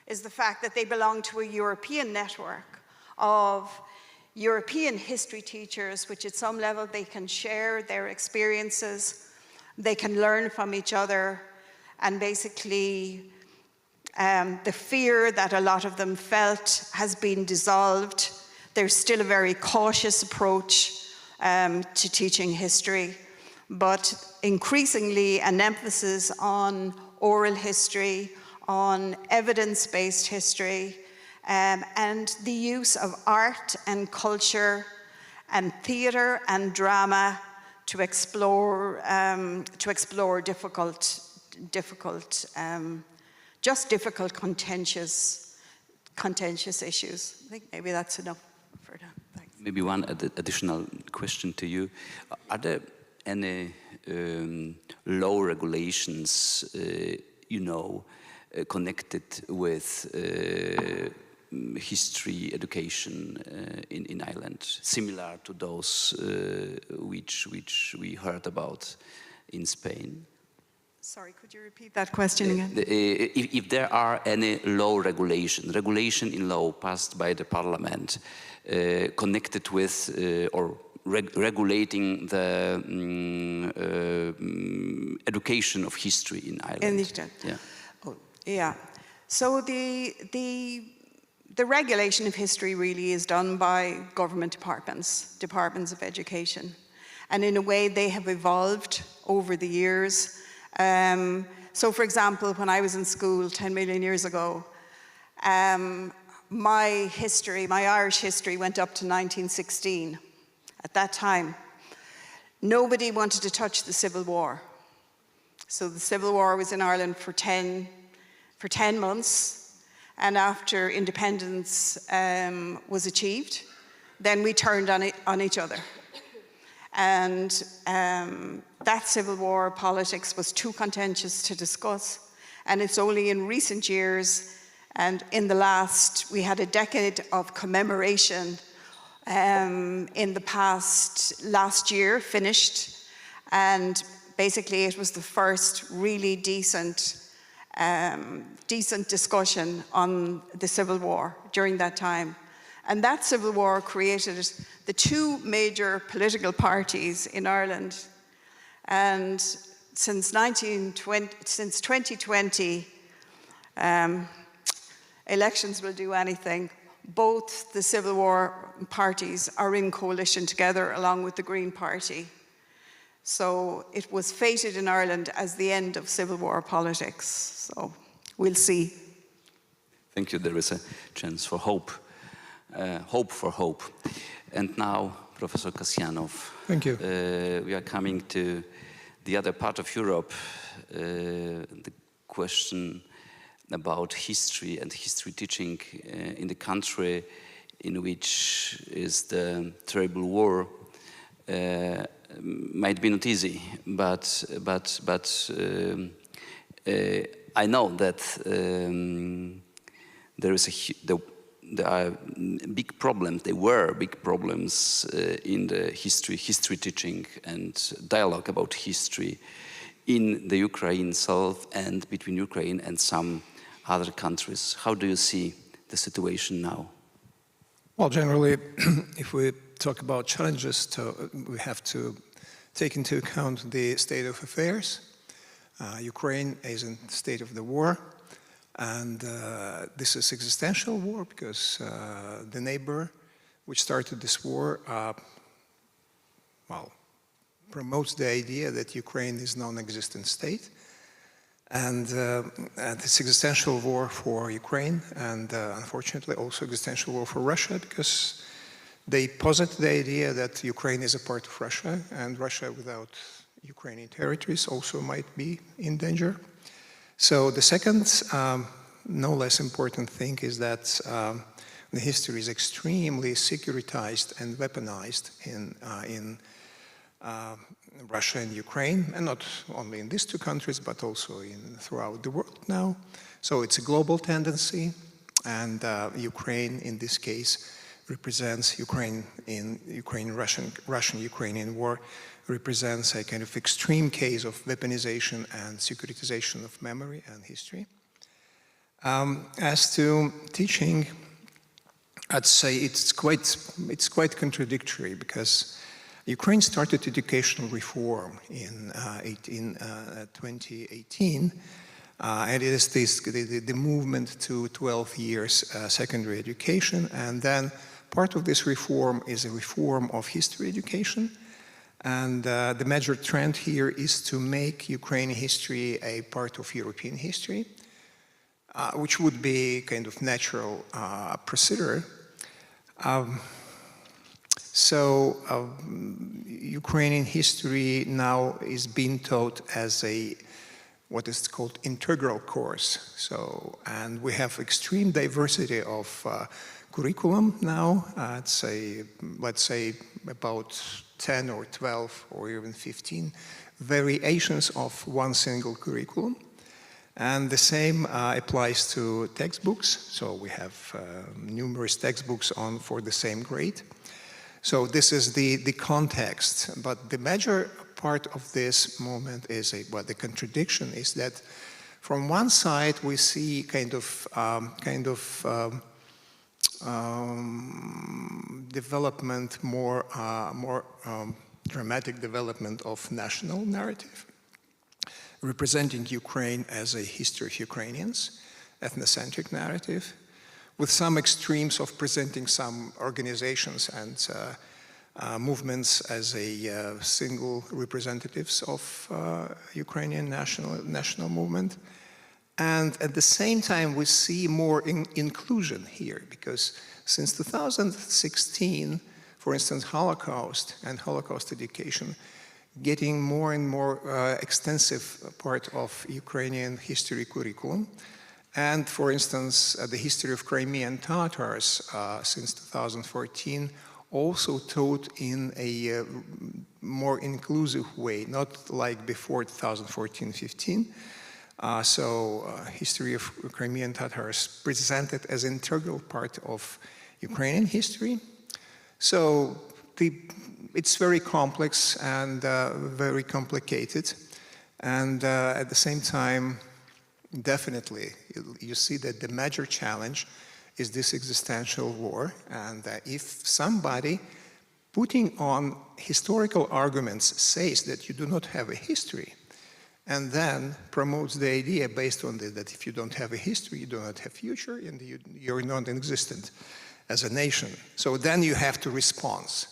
is the fact that they belong to a European network of European history teachers, which at some level they can share their experiences, they can learn from each other, and basically the fear that a lot of them felt has been dissolved. There's still a very cautious approach to teaching history, but increasingly an emphasis on oral history, on evidence-based history, and the use of art and culture and theatre and drama to explore difficult, contentious issues. I think maybe that's enough for now. Thanks. Maybe one additional question to you. Are there any law regulations, connected with history education in Ireland, similar to those which we heard about in Spain? Sorry, could you repeat that question again? If there are any law regulation in law passed by the parliament connected with or regulating the education of history in Ireland. Yeah. Oh, yeah. So the regulation of history really is done by government departments of education, and in a way they have evolved over the years. So, for example, when I was in school 10 million years ago, my Irish history went up to 1916. At that time, nobody wanted to touch the Civil War. So the Civil War was in Ireland for 10 months, and after independence was achieved, then we turned on each other. And that Civil War politics was too contentious to discuss, and it's only in recent years, and in the we had a decade of commemoration in the last year finished, and basically it was the first really decent discussion on the Civil War during that time. And that Civil War created the two major political parties in Ireland. And since 2020, elections will do anything. Both the Civil War parties are in coalition together along with the Green Party. So it was fated in Ireland as the end of Civil War politics. So we'll see. Thank you. There is a chance for hope. Hope for hope. And now, Professor Kasjanov. Thank you. We are coming to the other part of Europe. The question about history and history teaching in the country in which is the terrible war might be not easy, but I know that there are big problems. There were big problems in the history teaching and dialogue about history in the Ukraine itself and between Ukraine and some other countries. How do you see the situation now? Well, generally, if we talk about challenges, we have to take into account the state of affairs. Ukraine is in the state of the war, and this is existential war because the neighbor which started this war, promotes the idea that Ukraine is a non-existent state. And this existential war for Ukraine, and unfortunately also existential war for Russia, because They posit the idea that Ukraine is a part of Russia, and Russia without Ukrainian territories also might be in danger. So the second, no less important thing is that the history is extremely securitized and weaponized in Russia and Ukraine, and not only in these two countries, but also throughout the world now. So it's a global tendency, and Ukraine, in this case, represents Russian-Ukrainian war, represents a kind of extreme case of weaponization and securitization of memory and history. As to teaching, I'd say it's quite contradictory, because Ukraine started educational reform in 2018, and it is the movement to 12 years secondary education, and then part of this reform is a reform of history education, and the major trend here is to make Ukrainian history a part of European history, which would be kind of natural procedure. Ukrainian history now is being taught as what is called integral course. And we have extreme diversity of curriculum now. Let's say about 10 or 12 or even 15 variations of one single curriculum. And the same applies to textbooks. So we have numerous textbooks for the same grade. So this is the context. But the major part of this moment is the contradiction is that from one side we see kind of development, more dramatic development of national narrative, representing Ukraine as a history of Ukrainians, ethnocentric narrative, with some extremes of presenting some organizations and movements as a single representatives of Ukrainian national movement. And at the same time, we see more inclusion here, because since 2016, for instance, Holocaust and Holocaust education getting more and more extensive part of Ukrainian history curriculum. And for instance, the history of Crimean Tatars since 2014 also taught in a more inclusive way, not like before 2014-15. History of Crimean Tatars presented as an integral part of Ukrainian history. So it's very complex and very complicated. And at the same time, definitely, you see that the major challenge is this existential war. And if somebody putting on historical arguments says that you do not have a history, and then promotes the idea based on that if you don't have a history, you do not have future, and you're not existent as a nation. So then you have to respond.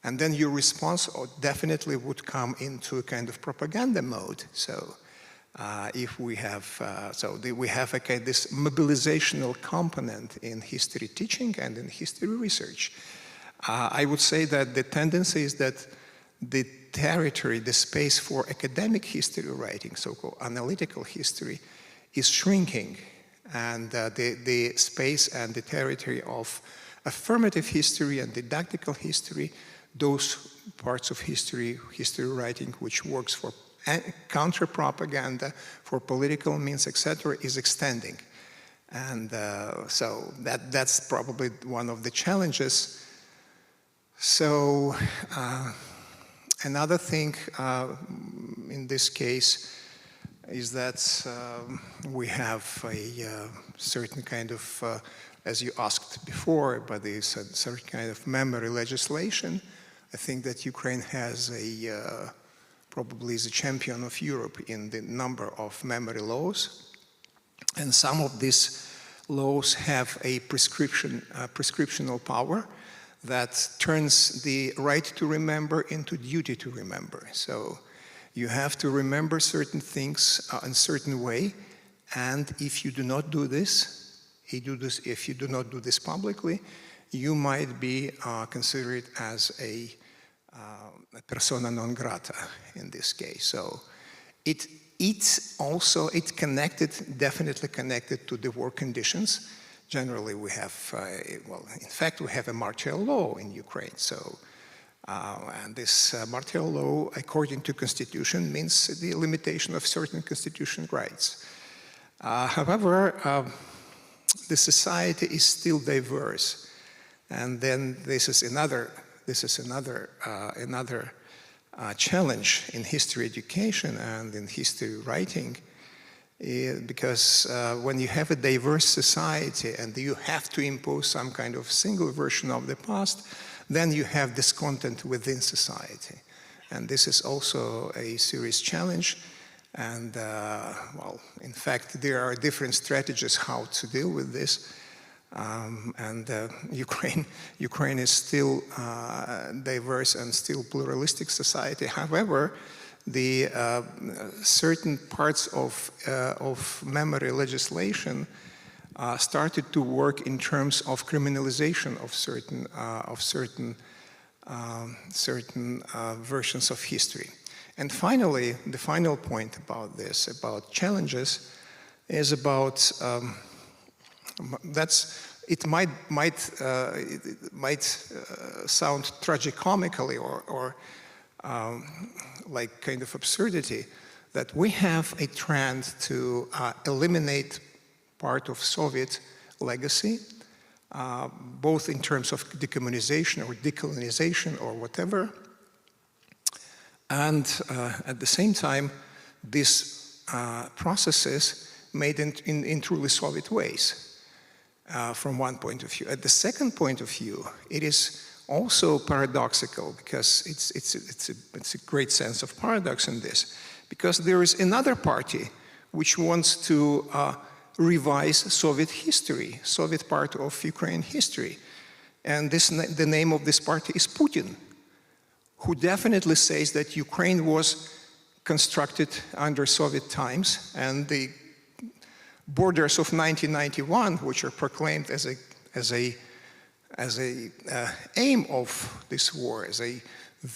And then your response definitely would come into a kind of propaganda mode. So if we have, we have this mobilizational component in history teaching and in history research. I would say that the tendency is that the territory, the space for academic history writing, so-called analytical history, is shrinking. And the space and the territory of affirmative history and didactical history, those parts of history writing which works for counter-propaganda, for political means, etc., is extending. And so that's probably one of the challenges. So another thing in this case is that we have a certain kind of, as you asked before, but there's a certain kind of memory legislation. I think that Ukraine has probably is a champion of Europe in the number of memory laws. And some of these laws have a prescriptional power that turns the right to remember into duty to remember. So you have to remember certain things in a certain way, and if you do not do this, if you do not do this publicly, you might be considered as a persona non grata in this case. So it's also, definitely connected to the war conditions. Generally, we have, well, in fact, we have a martial law in Ukraine. So, and this martial law, according to constitution, means the limitation of certain constitutional rights. However, the society is still diverse, and then this is another challenge in history education and in history writing, because when you have a diverse society and you have to impose some kind of single version of the past, then you have discontent within society. And this is also a serious challenge. And well, in fact, there are different strategies how to deal with this. Ukraine is still diverse and still pluralistic society. However, the certain parts of memory legislation started to work in terms of criminalization of certain versions of history. And finally, the final point about this, about challenges, is about it might sound tragicomically or like kind of absurdity that we have a trend to eliminate part of Soviet legacy, both in terms of decommunization or decolonization or whatever. And at the same time, these processes made in truly Soviet ways, from one point of view. At the second point of view, it is also paradoxical, because it's a great sense of paradox in this, because there is another party which wants to revise Soviet history, Soviet part of Ukraine history. And the name of this party is Putin, who definitely says that Ukraine was constructed under Soviet times, and the borders of 1991, which are proclaimed as a aim of this war, as a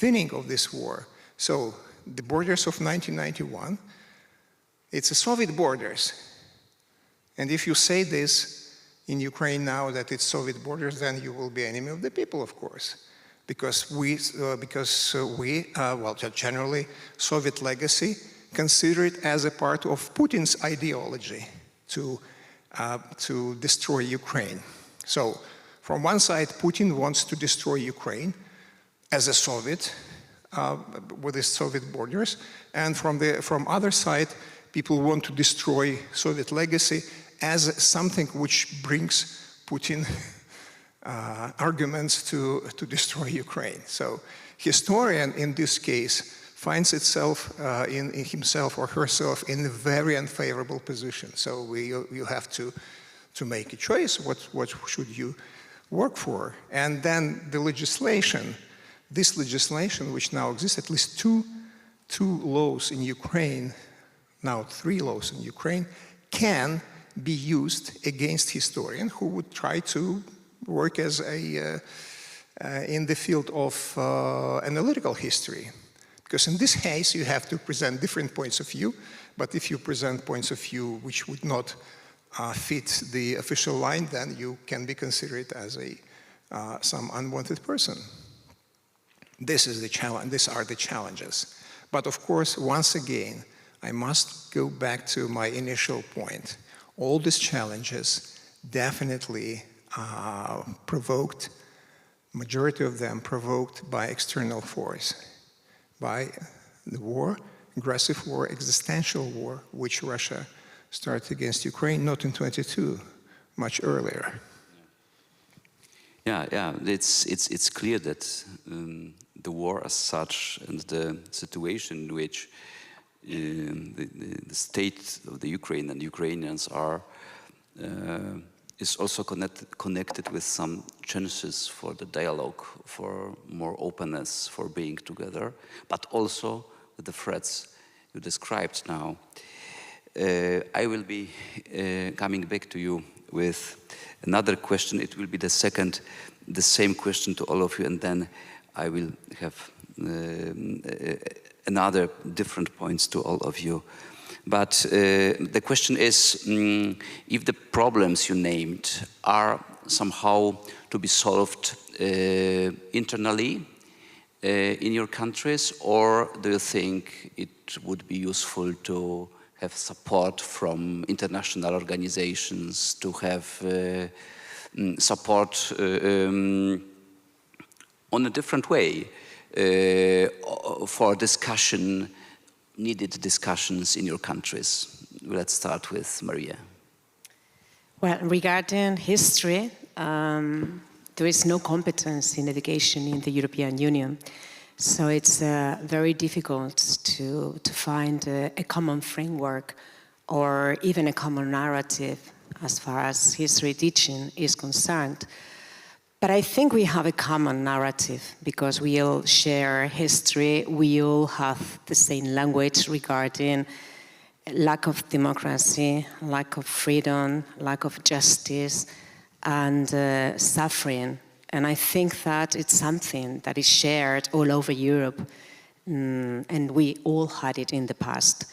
winning of this war. So the borders of 1991, it's a Soviet borders. And if you say this in Ukraine now, that it's Soviet borders, then you will be enemy of the people, of course. Because we well, generally, Soviet legacy considered as a part of Putin's ideology to destroy Ukraine. So from one side, Putin wants to destroy Ukraine as a Soviet, with its Soviet borders, and from other side, people want to destroy Soviet legacy as something which brings Putin arguments to destroy Ukraine. So historian in this case finds itself in himself or herself in a very unfavorable position. So you have to make a choice. What should you work for? And then the legislation, this legislation which now exists, at least two laws in Ukraine, now 3 laws in Ukraine, can be used against historians who would try to work as in the field of analytical history. Because in this case, you have to present different points of view, but if you present points of view which would not fit the official line, then you can be considered as some unwanted person. This is the challenge. These are the challenges. But of course, once again, I must go back to my initial point. All these challenges definitely provoked, majority of them provoked by external force, by the war, aggressive war, existential war, which Russia started against Ukraine, not in 22, much earlier. Yeah, it's clear that the war as such and the situation in which the state of the Ukraine and Ukrainians are is also connected with some chances for the dialogue, for more openness, for being together, but also with the threats you described now. I will be coming back to you with another question. It will be the same question to all of you, and then I will have another different points to all of you. But the question is, if the problems you named are somehow to be solved internally in your countries, or do you think it would be useful to have support from international organizations, to have support on a different way for discussion, needed discussions in your countries? Let's start with Maria. Well, regarding history, there is no competence in education in the European Union. So it's very difficult to find a common framework or even a common narrative as far as history teaching is concerned. But I think we have a common narrative because we all share history, we all have the same language regarding lack of democracy, lack of freedom, lack of justice, and suffering. And I think that it's something that is shared all over Europe, and we all had it in the past.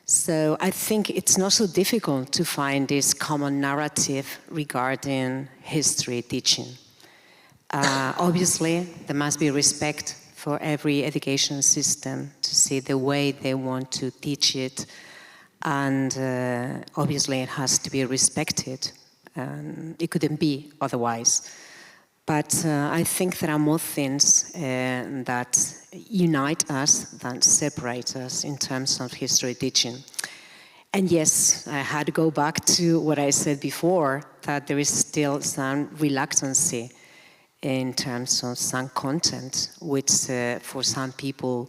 So I think it's not so difficult to find this common narrative regarding history teaching. Obviously, there must be respect for every education system to see the way they want to teach it, and obviously it has to be respected. It couldn't be otherwise. But I think there are more things that unite us than separate us in terms of history teaching. And yes, I had to go back to what I said before, that there is still some reluctancy in terms of some content, which for some people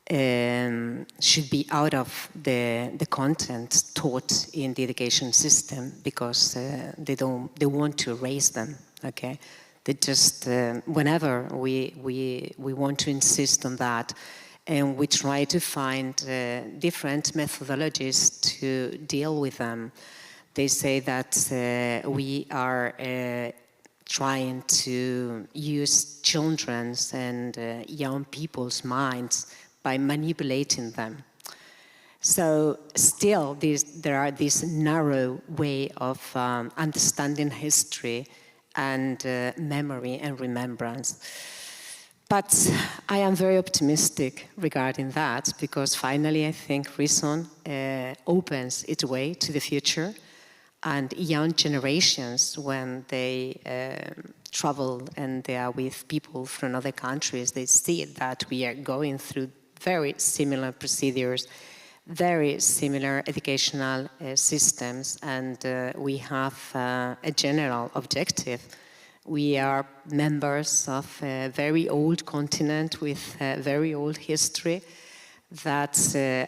should be out of the content taught in the education system because they want to erase them, okay? They just, whenever we want to insist on that, and we try to find different methodologies to deal with them. They say that we are trying to use children's and young people's minds by manipulating them. So still, there are this narrow way of understanding history and memory and remembrance. But I am very optimistic regarding that because finally I think reason opens its way to the future, and young generations, when they travel and they are with people from other countries, they see that we are going through very similar procedures, very similar educational systems, and we have a general objective. We are members of a very old continent with a very old history that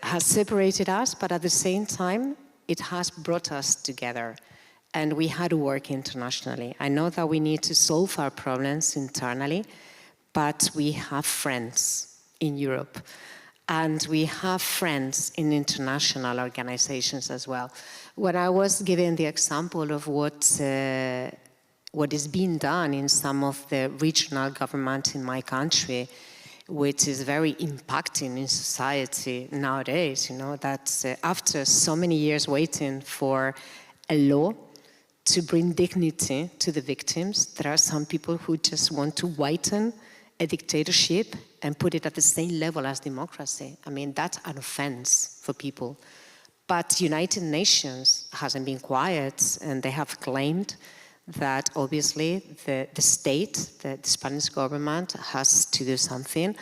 has separated us, but at the same time, it has brought us together. And we had to work internationally. I know that we need to solve our problems internally, but we have friends in Europe. And we have friends in international organizations as well. When I was giving the example of what is being done in some of the regional governments in my country, which is very impacting in society nowadays, you know, that after so many years waiting for a law to bring dignity to the victims, there are some people who just want to whiten a dictatorship and put it at the same level as democracy. I mean, that's an offense for people. But United Nations hasn't been quiet, and they have claimed that obviously the state, the Spanish government, has to do something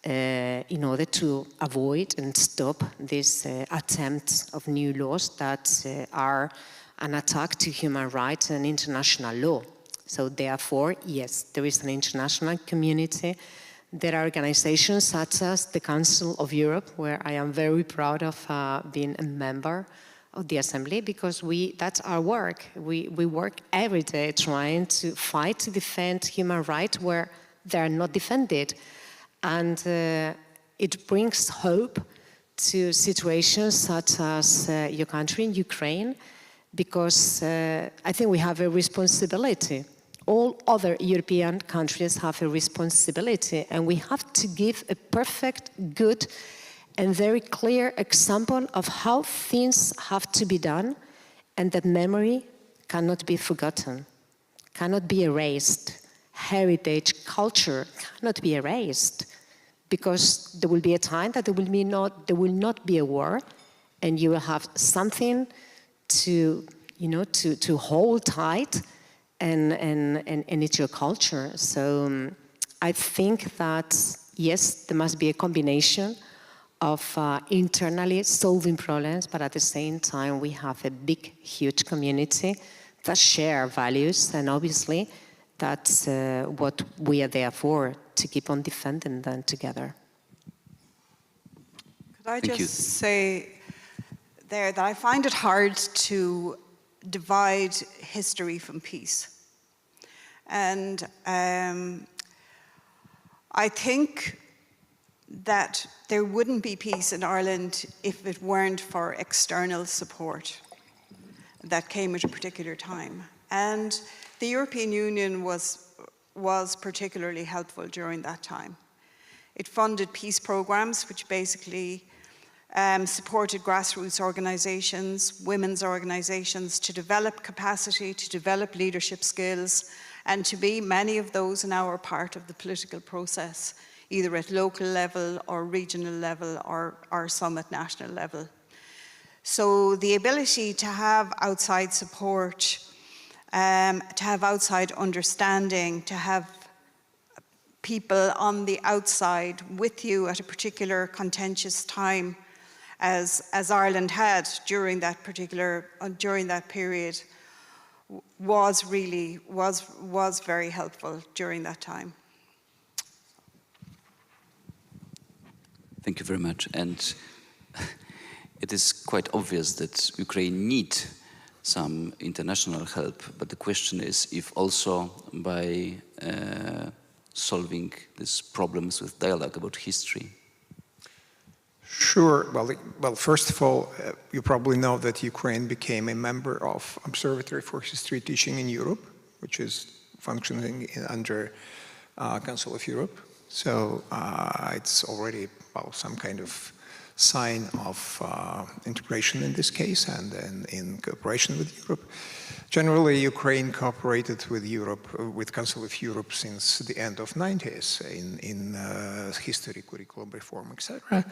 in order to avoid and stop this attempt of new laws that are an attack to human rights and international law. So therefore, yes, there is an international community. There are organizations such as the Council of Europe, where I am very proud of being a member of the Assembly, because that's our work. We work every day trying to fight to defend human rights where they are not defended. And it brings hope to situations such as your country in Ukraine, because I think we have a responsibility. All other European countries have a responsibility, and we have to give a perfect, good, and very clear example of how things have to be done, and that memory cannot be forgotten, cannot be erased. Heritage, culture cannot be erased, because there will be a time that there will not be a war, and you will have something to hold tight, and it's your culture. So I think that, yes, there must be a combination of internally solving problems, but at the same time, we have a big, huge community that share values, and obviously, that's what we are there for, to keep on defending them together. Could I just say there that I find it hard to divide history from peace. And I think that there wouldn't be peace in Ireland if it weren't for external support that came at a particular time. And the European Union was particularly helpful during that time. It funded peace programs, which basically supported grassroots organizations, women's organizations, to develop capacity, to develop leadership skills, and to be, many of those now are part of the political process, either at local level or regional level or some at national level. So the ability to have outside support, to have outside understanding, to have people on the outside with you at a particular contentious time, as Ireland had during that period, was very helpful during that time. Thank you very much. And it is quite obvious that Ukraine needs some international help, but the question is if also by solving these problems with dialogue about history. Sure. Well, first of all, you probably know that Ukraine became a member of Observatory for History Teaching in Europe, which is functioning under Council of Europe. So it's already some kind of sign of integration in this case and in cooperation with Europe. Generally, Ukraine cooperated with Europe, with Council of Europe since the end of 90s in history, curriculum reform, etc.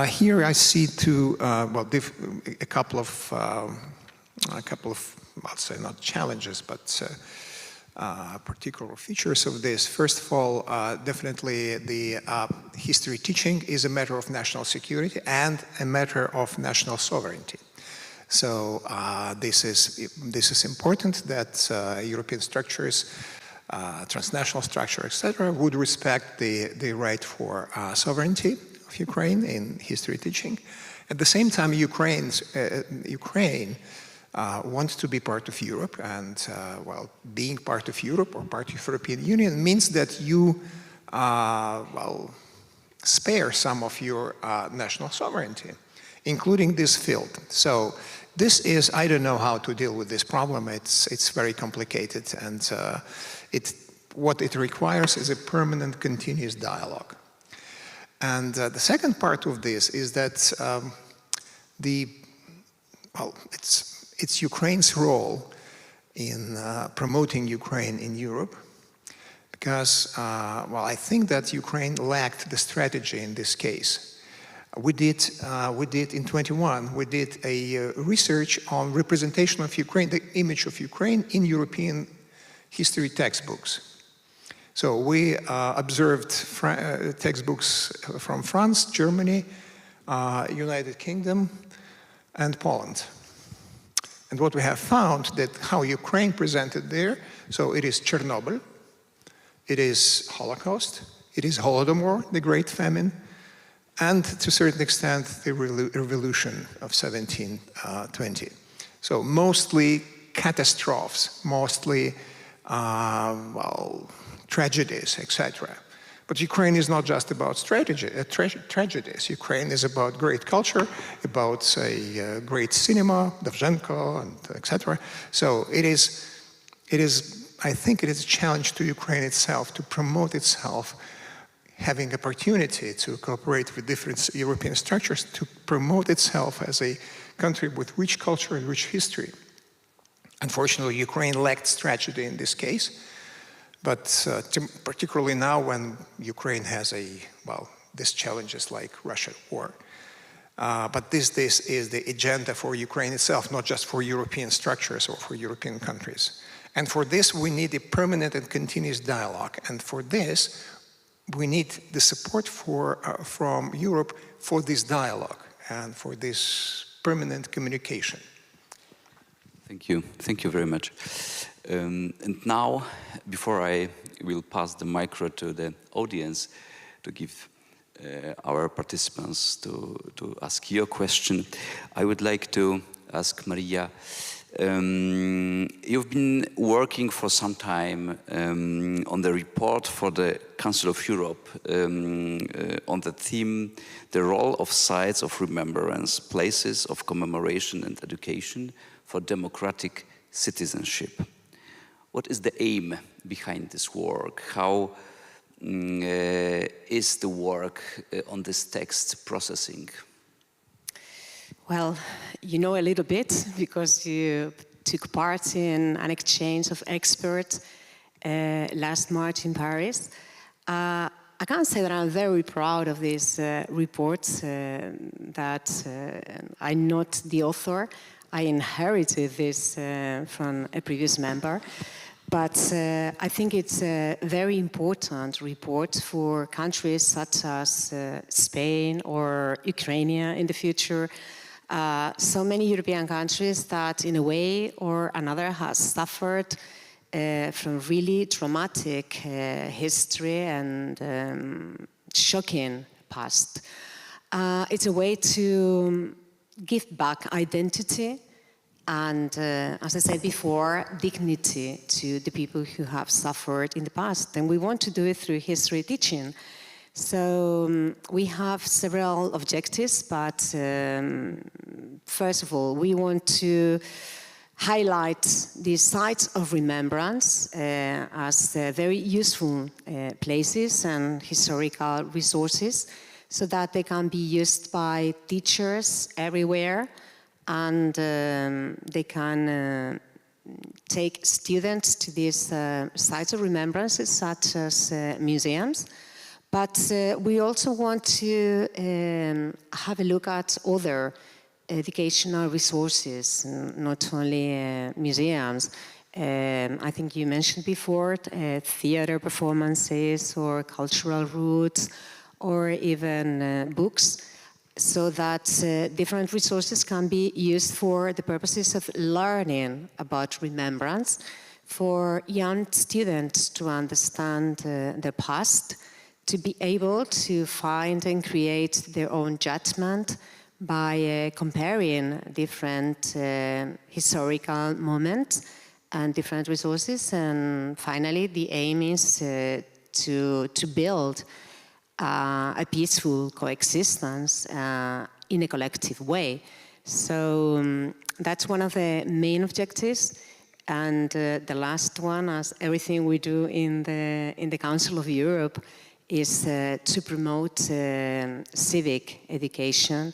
Here I see a couple of, I'll say not challenges, but particular features of this. First of all, definitely the history teaching is a matter of national security and a matter of national sovereignty. So this is important that European structures, transnational structure, etc., would respect the right for sovereignty of Ukraine in history teaching. At the same time, Ukraine wants to be part of Europe, and being part of Europe or part of European Union means that you spare some of your national sovereignty, including this field. So this is, I don't know how to deal with this problem. It's very complicated, and what it requires is a permanent, continuous dialogue. And the second part of this is that it's Ukraine's role in promoting Ukraine in Europe, because, I think that Ukraine lacked the strategy in this case. We did in 21, we did a research on representation of Ukraine, the image of Ukraine in European history textbooks. So we observed textbooks from France, Germany, United Kingdom, and Poland. And what we have found that how Ukraine presented there, so it is Chernobyl, it is Holocaust, it is Holodomor, the Great Famine, and to a certain extent the revolution of 1720. So mostly catastrophes, mostly tragedies, etc. But Ukraine is not just about tragedies. Ukraine is about great culture, about, say, great cinema, Dovzhenko, and etc. So I think it is a challenge to Ukraine itself to promote itself, having opportunity to cooperate with different European structures, to promote itself as a country with rich culture and rich history. Unfortunately, Ukraine lacked tragedy in this case. But particularly now when Ukraine has these challenges like Russia war. But this is the agenda for Ukraine itself, not just for European structures or for European countries. And for this, we need a permanent and continuous dialogue. And for this, we need the support from Europe for this dialogue and for this permanent communication. Thank you. Thank you very much. And now, before I will pass the micro to the audience to give our participants to ask your question, I would like to ask Maria, you've been working for some time on the report for the Council of Europe on the theme, the role of sites of remembrance, places of commemoration and education for democratic citizenship. What is the aim behind this work? How is the work on this text processing? Well, you know a little bit because you took part in an exchange of experts last March in Paris. I can't say that I'm very proud of this report, that I'm not the author. I inherited this from a previous member. But I think it's a very important report for countries such as Spain or Ukraine in the future. So many European countries that in a way or another has suffered from really traumatic history and shocking past. It's a way to give back identity and, as I said before, dignity to the people who have suffered in the past. And we want to do it through history teaching. So we have several objectives, but first of all, we want to highlight the sites of remembrance as very useful places and historical resources so that they can be used by teachers everywhere, and they can take students to these sites of remembrances such as museums. But we also want to have a look at other educational resources, not only museums. I think you mentioned before theater performances or cultural routes or even books, so that different resources can be used for the purposes of learning about remembrance, for young students to understand their past, to be able to find and create their own judgment by comparing different historical moments and different resources. And finally, the aim is to build a peaceful coexistence in a collective way. So that's one of the main objectives. And the last one, as everything we do in the Council of Europe, is to promote civic education,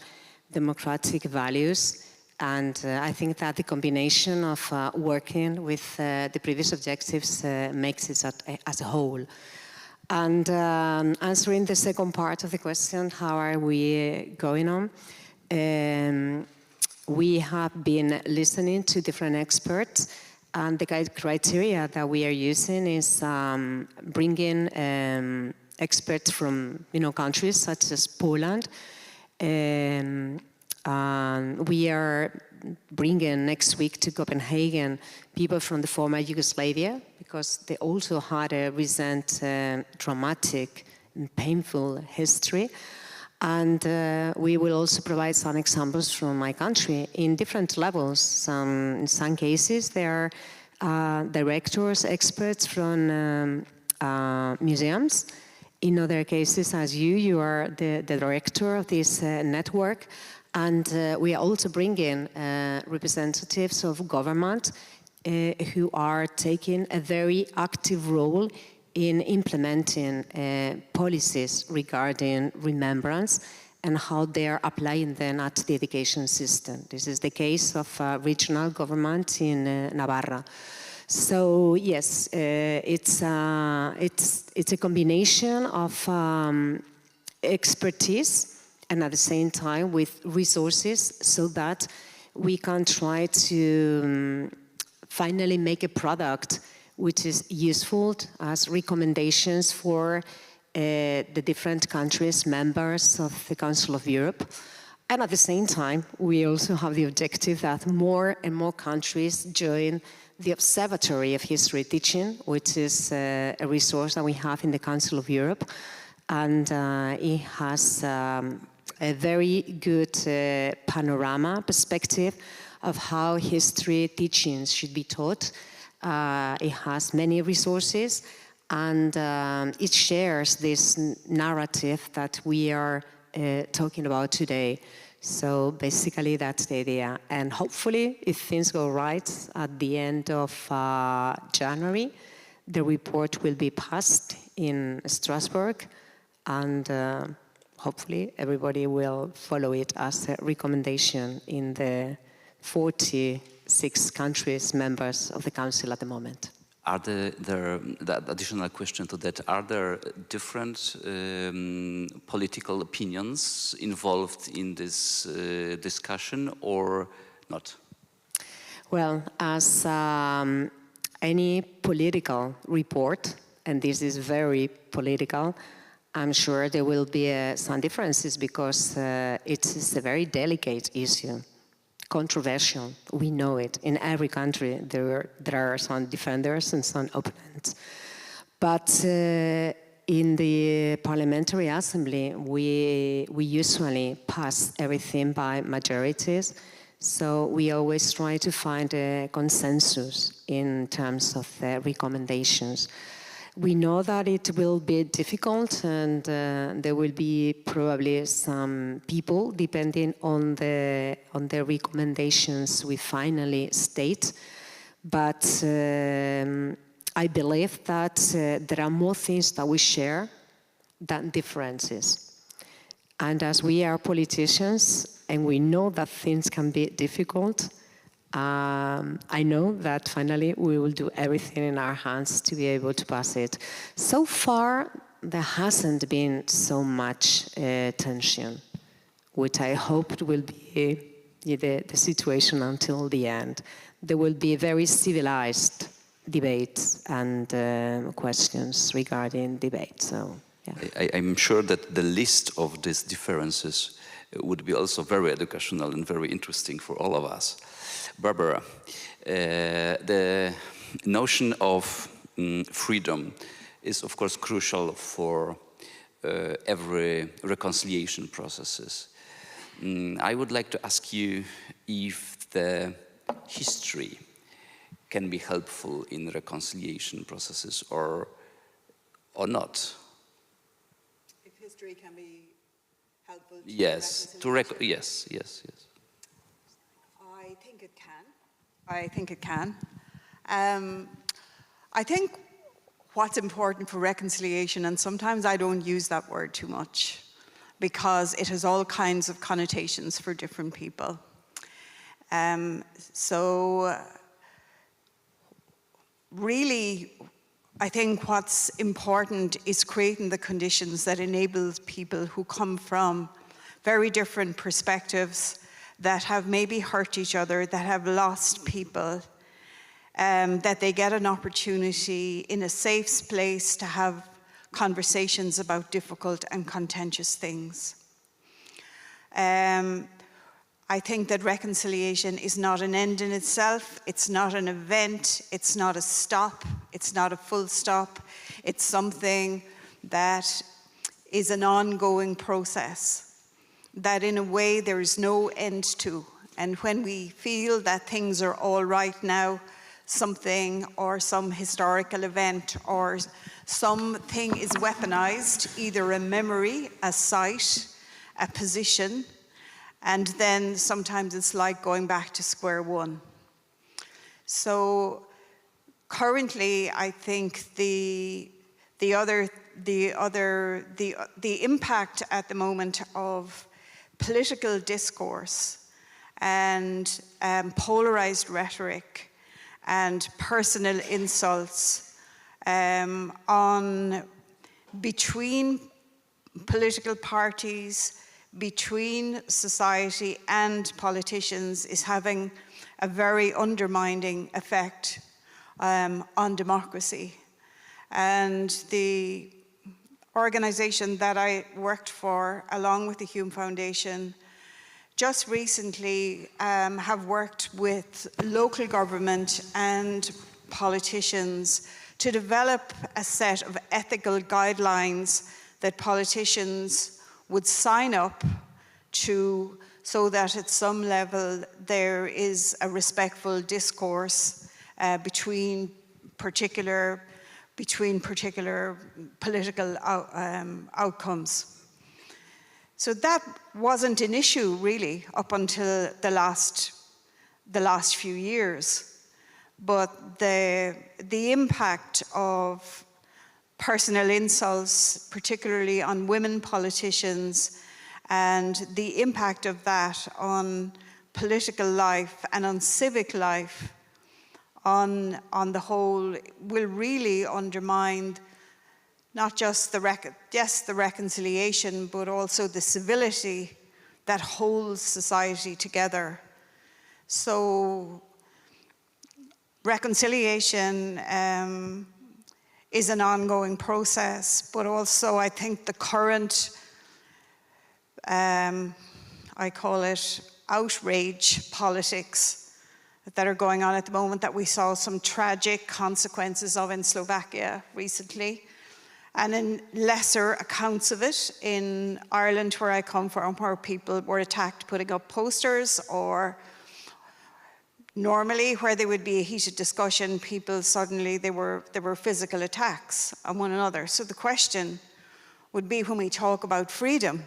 democratic values, and I think that the combination of working with the previous objectives makes it as a whole. And answering the second part of the question, how are we going on? We have been listening to different experts, and the criteria that we are using is bringing experts from countries such as Poland. We are bringing next week to Copenhagen people from the former Yugoslavia, because they also had a recent traumatic and painful history. And we will also provide some examples from my country in different levels. In some cases, there are directors, experts from museums. In other cases, as you are the director of this network, and we are also bringing representatives of government who are taking a very active role in implementing policies regarding remembrance and how they are applying them at the education system. This is the case of regional government in Navarra. So yes, it's a combination of expertise and at the same time with resources so that we can try to finally make a product which is useful as recommendations for the different countries, members of the Council of Europe. And at the same time, we also have the objective that more and more countries join the Observatory of History Teaching, which is a resource that we have in the Council of Europe. And it has a very good panorama perspective of how history teachings should be taught. It has many resources, and it shares this narrative that we are talking about today. So basically that's the idea. And hopefully, if things go right, at the end of January, the report will be passed in Strasbourg, and hopefully everybody will follow it as a recommendation in the 46 countries members of the Council at the moment. Are there additional question to that, are there different political opinions involved in this discussion or not? Well, as any political report, and this is very political, I'm sure there will be some differences because it is a very delicate issue. Controversial, we know it. In every country there are some defenders and some opponents. But in the Parliamentary Assembly, we usually pass everything by majorities. So we always try to find a consensus in terms of the recommendations. We know that it will be difficult, and there will be probably some people, depending on the recommendations we finally state. But I believe that there are more things that we share than differences. And as we are politicians, and we know that things can be difficult, I know that finally we will do everything in our hands to be able to pass it. So far, there hasn't been so much tension, which I hoped will be the situation until the end. There will be very civilized debates and questions regarding debate. So, yeah. I'm sure that the list of these differences would be also very educational and very interesting for all of us. Barbara, the notion of freedom is of course crucial for every reconciliation processes. I would like to ask you if the history can be helpful in reconciliation processes or not. If history can be helpful to yes, yes. I think it can. I think it can. I think what's important for reconciliation, and sometimes I don't use that word too much because it has all kinds of connotations for different people. So really, I think what's important is creating the conditions that enable people who come from very different perspectives, that have maybe hurt each other, that have lost people, that they get an opportunity in a safe place to have conversations about difficult and contentious things. I think that reconciliation is not an end in itself, it's not an event, it's not a stop, it's not a full stop, it's something that is an ongoing process that in a way there is no end to. And when we feel that things are all right now, something or some historical event or something is weaponized, either a memory, a site, a position, and then sometimes it's like going back to square one. So currently, I think the impact at the moment of political discourse and polarized rhetoric and personal insults between political parties, between society and politicians is having a very undermining effect on democracy. And the organization that I worked for, along with the Hume Foundation, just recently have worked with local government and politicians to develop a set of ethical guidelines that politicians would sign up to, so that at some level there is a respectful discourse between particular political outcomes. So that wasn't an issue really up until the last few years. But the impact of personal insults, particularly on women politicians, and the impact of that on political life and on civic life on the whole will really undermine not just the reconciliation, but also the civility that holds society together. So reconciliation is an ongoing process, but also I think the current, I call it outrage politics that are going on at the moment, that we saw some tragic consequences of in Slovakia recently, and in lesser accounts of it in Ireland, where I come from, where people were attacked putting up posters, or normally where there would be a heated discussion, people suddenly, there were physical attacks on one another. So the question would be, when we talk about freedom,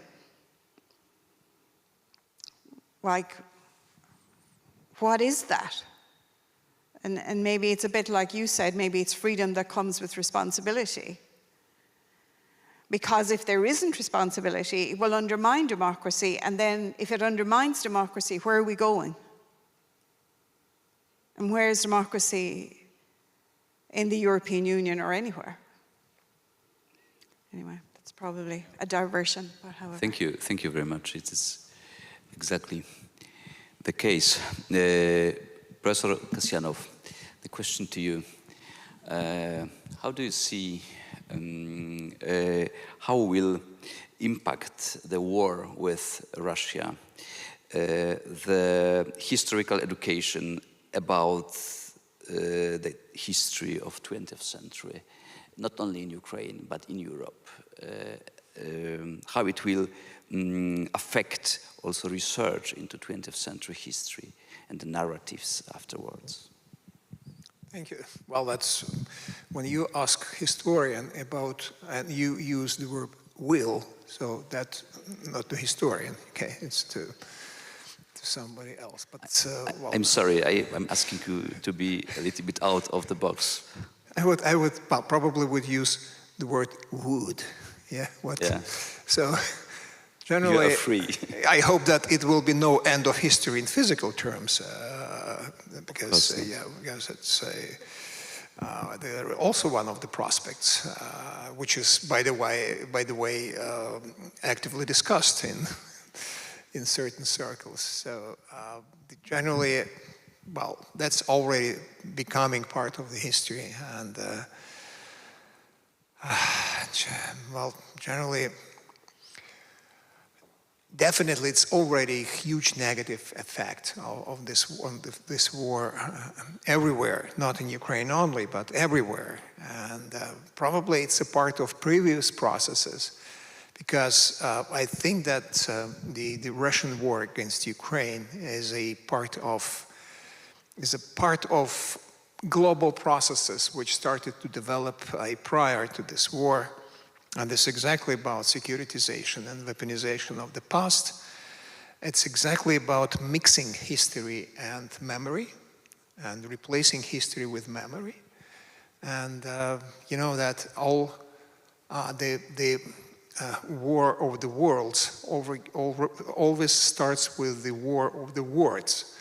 like, what is that? And maybe it's a bit like you said, maybe it's freedom that comes with responsibility. Because if there isn't responsibility, it will undermine democracy. And then if it undermines democracy, where are we going? And where is democracy in the European Union or anywhere? Anyway, that's probably a diversion. But however. Thank you very much. It is exactly the case. Professor Kasyanov, the question to you. How do you see how will impact the war with Russia, the historical education about the history of 20th century, not only in Ukraine, but in Europe, how it will affect also research into 20th century history and the narratives afterwards? Thank you. Well, that's when you ask historian about, and you use the word will, so that's not the historian, okay, it's to somebody else. But well, I'm sorry, I'm asking you to be a little bit out of the box. I would probably would use the word would, yeah. So generally, you are free. I hope that it will be no end of history in physical terms, because it's also one of the prospects, which is, by the way, actively discussed in certain circles. So generally, well, that's already becoming part of the history, and well, generally. Definitely, it's already a huge negative effect of this war everywhere, not in Ukraine only, but everywhere. And probably it's a part of previous processes, because I think that the Russian war against Ukraine is a part of global processes which started to develop prior to this war. And this is exactly about securitization and weaponization of the past. It's exactly about mixing history and memory and replacing history with memory. And you know that all the war of the worlds always starts with the war of the words.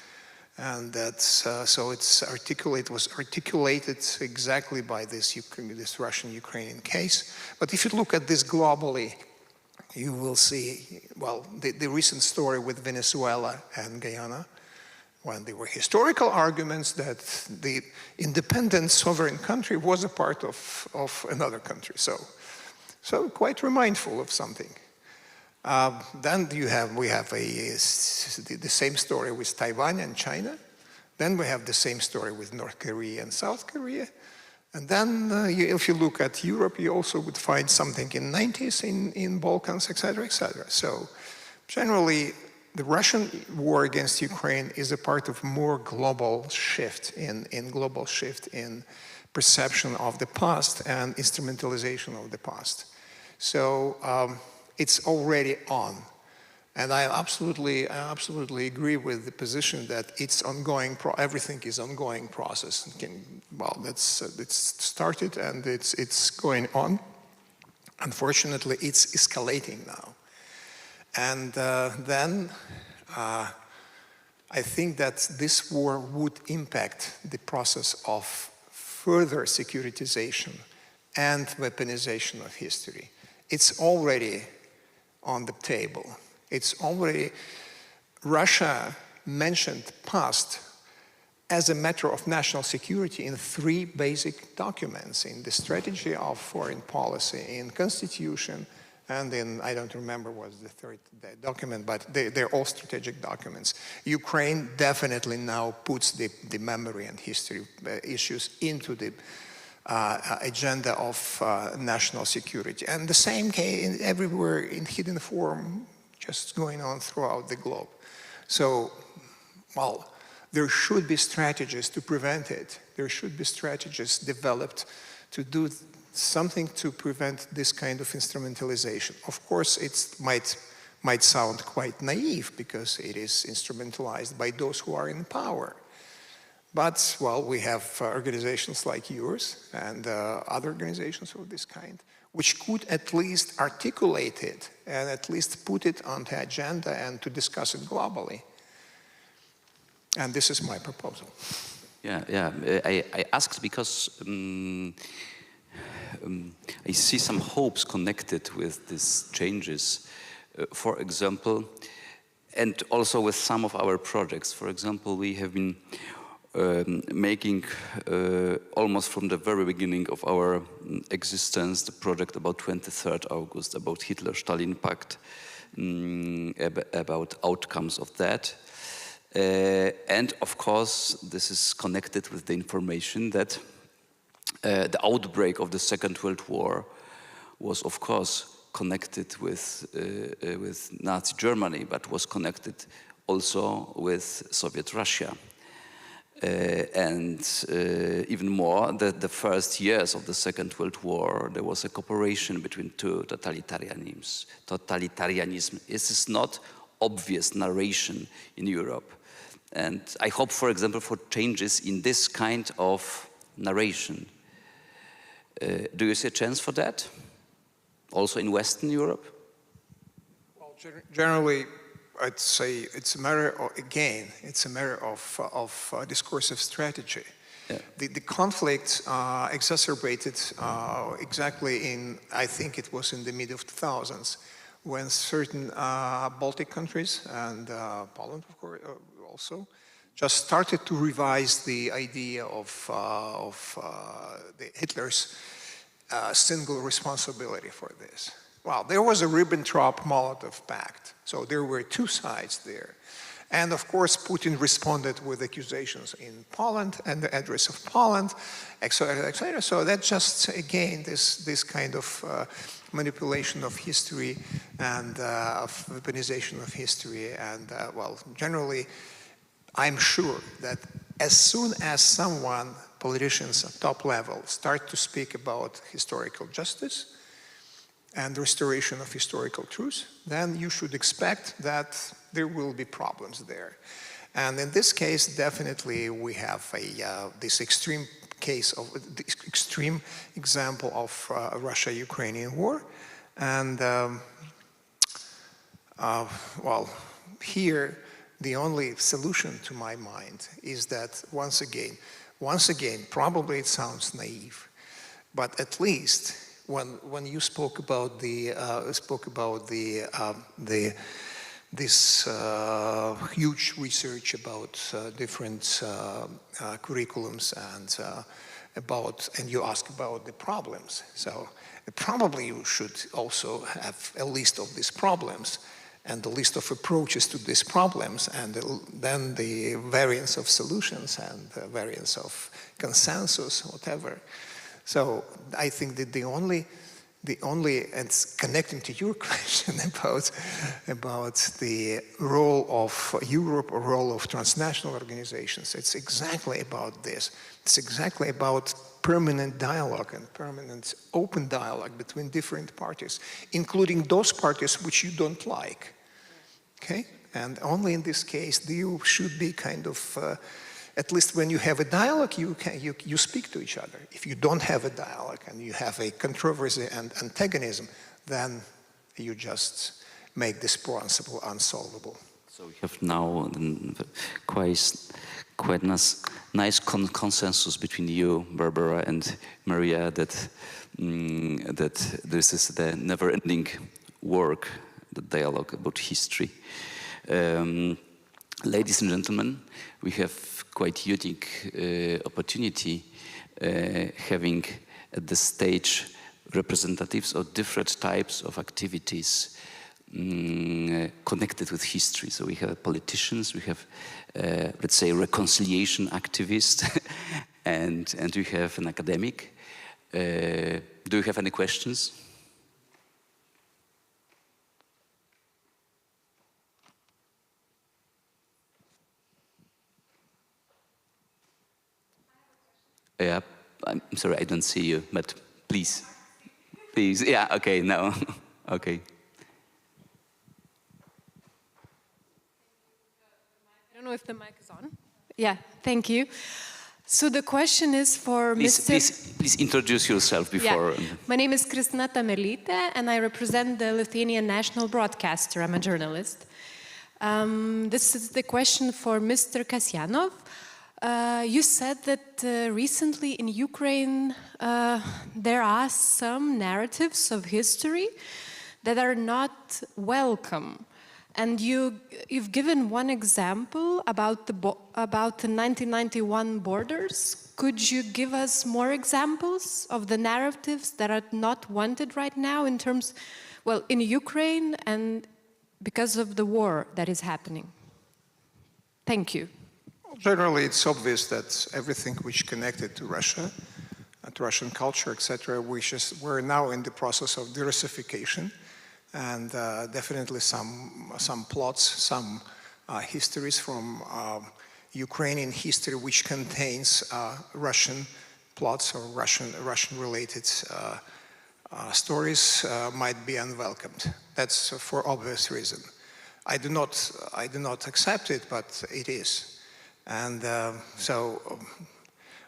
And that's, so it was articulated exactly by this Russian-Ukrainian case. But if you look at this globally, you will see, well, the recent story with Venezuela and Guyana, when there were historical arguments that the independent sovereign country was a part of another country. So quite remindful of something. Then we have the same story with Taiwan and China. Then we have the same story with North Korea and South Korea. And then if you look at Europe, you also would find something in the 90s in Balkans, etc., etc. So generally, the Russian war against Ukraine is a part of more global shift in perception of the past and instrumentalization of the past. So it's already on. And I absolutely agree with the position that it's ongoing, everything is ongoing process. Well, it's started and it's going on. Unfortunately, it's escalating now. And then I think that this war would impact the process of further securitization and weaponization of history. It's already on the table. It's already, Russia mentioned past as a matter of national security in 3 basic documents, in the strategy of foreign policy, in constitution, and in, I don't remember what was the 3rd document, but they're all strategic documents. Ukraine definitely now puts the memory and history issues into the agenda of national security. And the same case everywhere in hidden form, just going on throughout the globe. So, well, there should be strategies to prevent it. There should be strategies developed to do something to prevent this kind of instrumentalization. Of course, it might sound quite naive because it is instrumentalized by those who are in power. But, well, we have organizations like yours and other organizations of this kind, which could at least articulate it and at least put it on the agenda and to discuss it globally. And this is my proposal. Yeah. I asked because I see some hopes connected with these changes. For example, and also with some of our projects. For example, we have been making almost from the very beginning of our existence the project about 23rd August, about Hitler-Stalin Pact, about outcomes of that. And of course, this is connected with the information that the outbreak of the Second World War was, of course, connected with Nazi Germany, but was connected also with Soviet Russia. And even more, the first years of the Second World War, there was a cooperation between 2 totalitarianisms. This is not obvious narration in Europe. And I hope, for example, for changes in this kind of narration. Do you see a chance for that? Also in Western Europe? Well, generally, I'd say it's a matter of, again, it's a matter of discursive strategy. Yeah. The conflict exacerbated exactly in, I think it was in the mid-2000s, when certain Baltic countries and Poland, of course, also, just started to revise the idea of Hitler's single responsibility for this. Well, there was a Ribbentrop-Molotov pact, so there were 2 sides there. And of course, Putin responded with accusations in Poland and the address of Poland, etc., etc. So that's just, again, this kind of manipulation of history and of weaponization of history. And, well, generally, I'm sure that as soon as someone politicians at top level start to speak about historical justice and restoration of historical truth, then you should expect that there will be problems there. And in this case, definitely we have this extreme case of this extreme example of Russia-Ukrainian war. And well, here the only solution to my mind is that once again, probably it sounds naive, but at least when you spoke about this huge research about different curriculums and you ask about the problems. So probably you should also have a list of these problems and the list of approaches to these problems, and then the variance of solutions and the variance of consensus, whatever. So I think that the only, and connecting to your question about the role of Europe or role of transnational organizations, it's exactly about this. It's exactly about permanent dialogue and permanent open dialogue between different parties, including those parties which you don't like, okay? And only in this case you should be kind of, at least when you have a dialogue, you speak to each other. If you don't have a dialogue and you have a controversy and antagonism, then you just make this principle unsolvable. So we have now quite nice consensus between you, Barbara, and Maria, that this is the never-ending work, the dialogue about history. Ladies and gentlemen, we have quite unique opportunity having at this stage representatives of different types of activities connected with history. So we have politicians, we have, let's say, reconciliation activists, and we have an academic. Do you have any questions? Yeah, I'm sorry, I don't see you, but please. Please, yeah, okay, no, okay. I don't know if the mic is on. Yeah, thank you. So the question is for Mr. Please introduce yourself before. Yeah. My name is Kristina Tamerlytė, and I represent the Lithuanian national broadcaster. I'm a journalist. This is the question for Mr. Kasyanov. You said that recently in Ukraine there are some narratives of history that are not welcome. And you've given one example about the 1991 borders. Could you give us more examples of the narratives that are not wanted right now in terms, well, in Ukraine and because of the war that is happening? Thank you. Generally, it's obvious that everything which connected to Russia, to Russian culture, etc., we're now in the process of de-Russification, and definitely some plots, some histories from Ukrainian history which contains Russian plots or Russian-related stories might be unwelcomed. That's for obvious reason. I do not accept it, but it is. And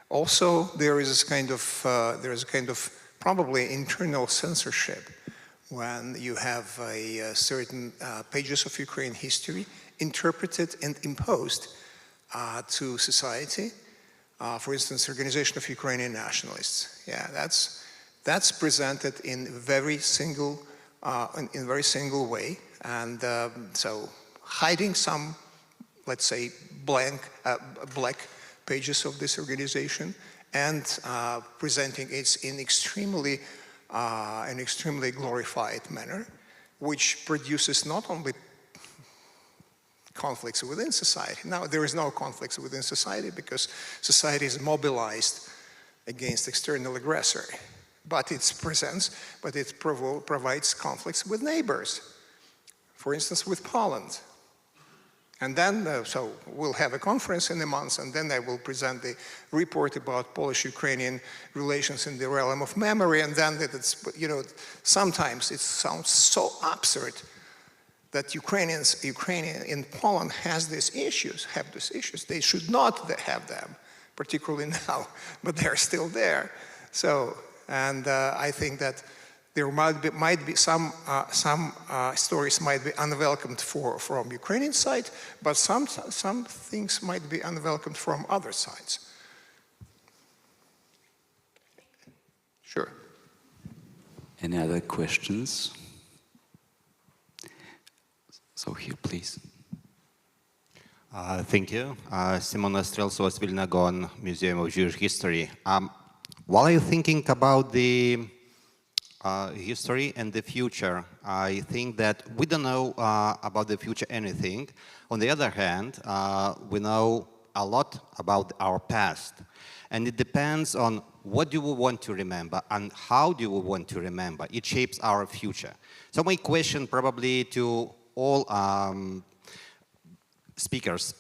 also there is a kind of probably internal censorship when you have certain pages of Ukrainian history interpreted and imposed to society. For instance, Organization of Ukrainian Nationalists. Yeah, that's presented in very single way, and so hiding some, let's say, black pages of this organization and presenting it in an extremely glorified manner, which produces not only conflicts within society. Now, there is no conflicts within society because society is mobilized against external aggressor, but it provides conflicts with neighbors. For instance, with Poland. And then, so we'll have a conference in a month, and then I will present the report about Polish-Ukrainian relations in the realm of memory, and then it's, you know, sometimes it sounds so absurd that Ukraine in Poland have these issues. They should not have them, particularly now, but they're still there. So, and I think that there might be some stories might be unwelcomed from Ukrainian side, but some things might be unwelcomed from other sides. Sure. Any other questions? So here, please. Thank you. Simona Streltsova, Vilnagon Museum of Jewish History. While you're thinking about the history and the future, I think that we don't know about the future anything. On the other hand, we know a lot about our past. And it depends on what do we want to remember and how do we want to remember. It shapes our future. So my question probably to all speakers,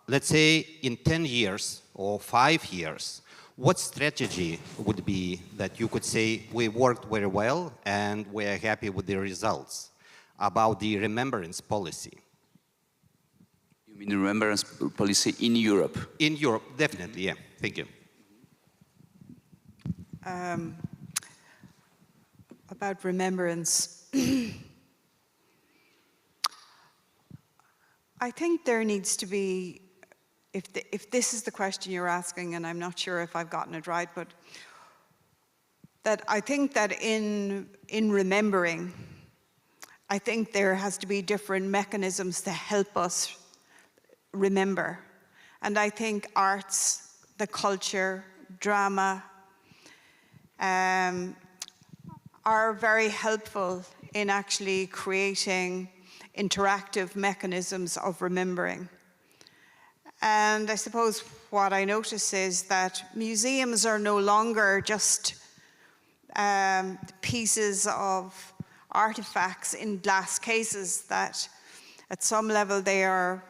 let's say in 10 years or 5 years, what strategy would be that you could say we worked very well and we are happy with the results about the remembrance policy? You mean remembrance policy in Europe? In Europe, definitely, yeah. Thank you. About remembrance, I think there needs to be, if this is the question you're asking, and I'm not sure if I've gotten it right, but that I think that in remembering, I think there has to be different mechanisms to help us remember. And I think arts, the culture, drama, are very helpful in actually creating interactive mechanisms of remembering. And I suppose what I notice is that museums are no longer just pieces of artifacts in glass cases, that at some level they are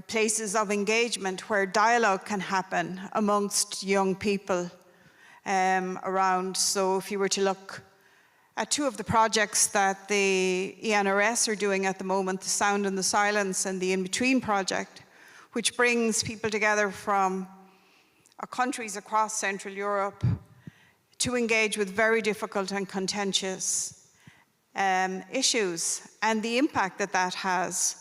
places of engagement where dialogue can happen amongst young people around. So if you were to look at two of the projects that the ENRS are doing at the moment, the Sound and the Silence and the In Between project, which brings people together from countries across Central Europe to engage with very difficult and contentious issues, and the impact that has,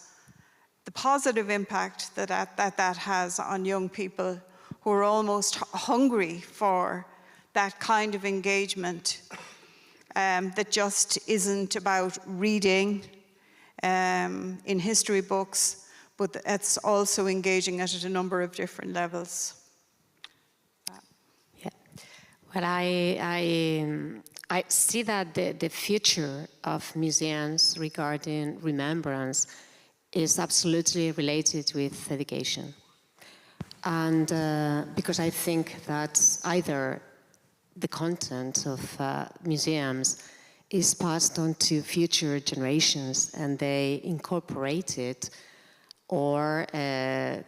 the positive impact that has on young people who are almost hungry for that kind of engagement. That just isn't about reading in history books, but it's also engaging at a number of different levels. Yeah. Well, I see that the future of museums regarding remembrance is absolutely related with education. And because I think that either the content of museums is passed on to future generations and they incorporate it, or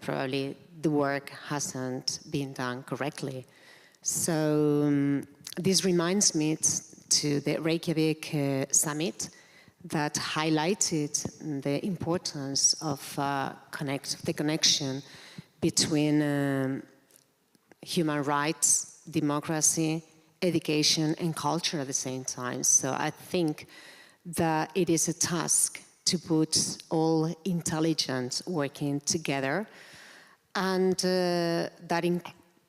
probably the work hasn't been done correctly. So this reminds me to the Reykjavik summit that highlighted the importance of the connection between human rights, democracy, education and culture at the same time. So I think that it is a task to put all intelligence working together, and that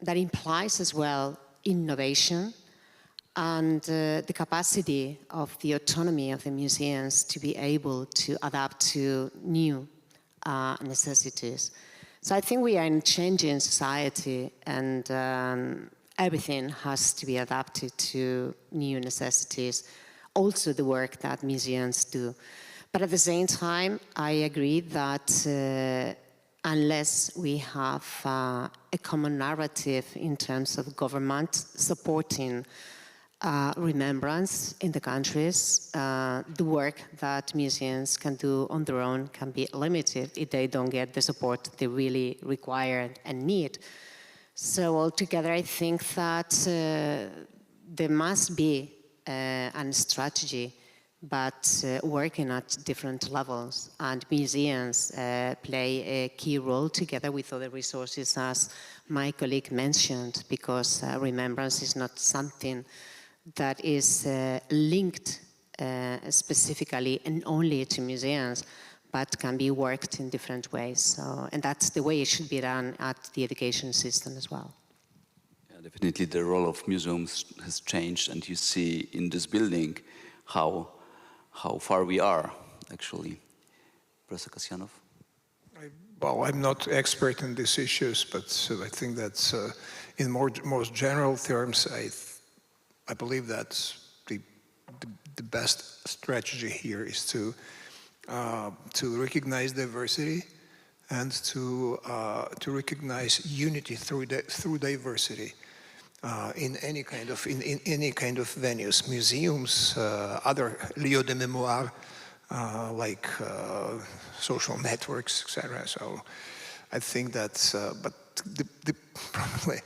implies as well innovation and the capacity of the autonomy of the museums to be able to adapt to new necessities. So I think we are in a changing society, and everything has to be adapted to new necessities, also the work that museums do. But at the same time, I agree that unless we have a common narrative in terms of government supporting remembrance in the countries, the work that museums can do on their own can be limited if they don't get the support they really require and need. So altogether, I think that there must be a strategy, but working at different levels, and museums play a key role together with other resources, as my colleague mentioned, because remembrance is not something that is linked specifically and only to museums, but can be worked in different ways. So, and that's the way it should be done at the education system as well. Yeah, definitely the role of museums has changed, and you see in this building how far we are, actually. Professor Kasyanov? Well, I'm not expert in these issues, but I think that in most general terms, I believe that the best strategy here is to recognize diversity and to recognize unity through diversity in any kind of venues, museums, other lieux de mémoire, like social networks, etc. So I think that, but probably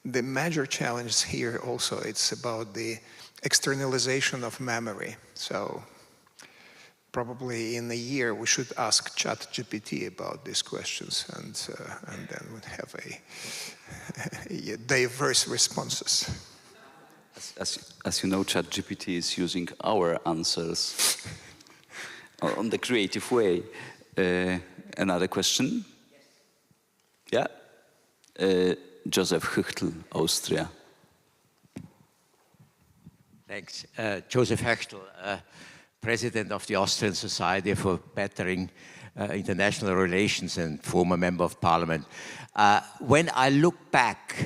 the major challenge here also, it's about the externalization of memory. So probably in a year we should ask ChatGPT about these questions, and then we'd have a diverse responses. As you know, ChatGPT is using our answers on the creative way. Another question? Yeah? Joseph Huchtel, Austria. Thanks. Joseph Huchtel, President of the Austrian Society for Bettering International Relations and former Member of Parliament. When I look back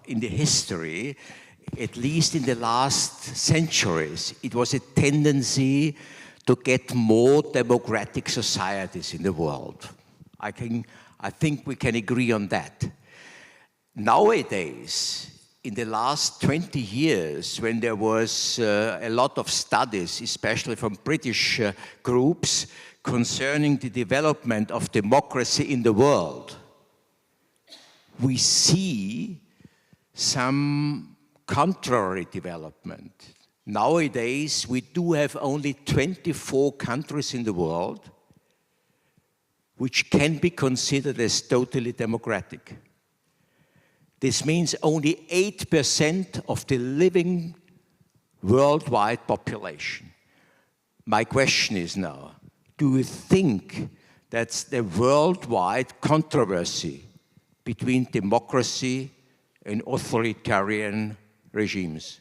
in the history, at least in the last centuries, it was a tendency to get more democratic societies in the world. I think we can agree on that. Nowadays, in the last 20 years, when there was a lot of studies, especially from British groups, concerning the development of democracy in the world, we see some contrary development. Nowadays, we do have only 24 countries in the world which can be considered as totally democratic. This means only 8% of the living worldwide population. My question is now, do you think that's the worldwide controversy between democracy and authoritarian regimes?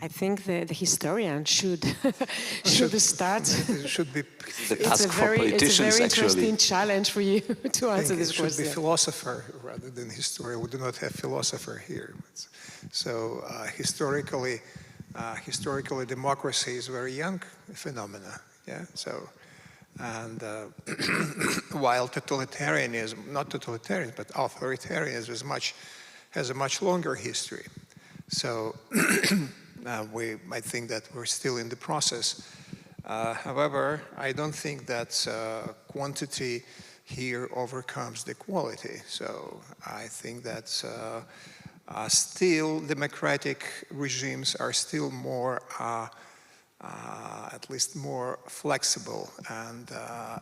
I think the historian should start. Should be. It's a very interesting challenge for you to answer this question. It should be philosopher rather than historian. We do not have philosopher here. So historically, democracy is a very young phenomena. Yeah. So, and while totalitarianism, not totalitarian, but authoritarianism has a much longer history. So. I think that we're still in the process. However, I don't think that quantity here overcomes the quality. So I think that still democratic regimes are still more, at least more flexible and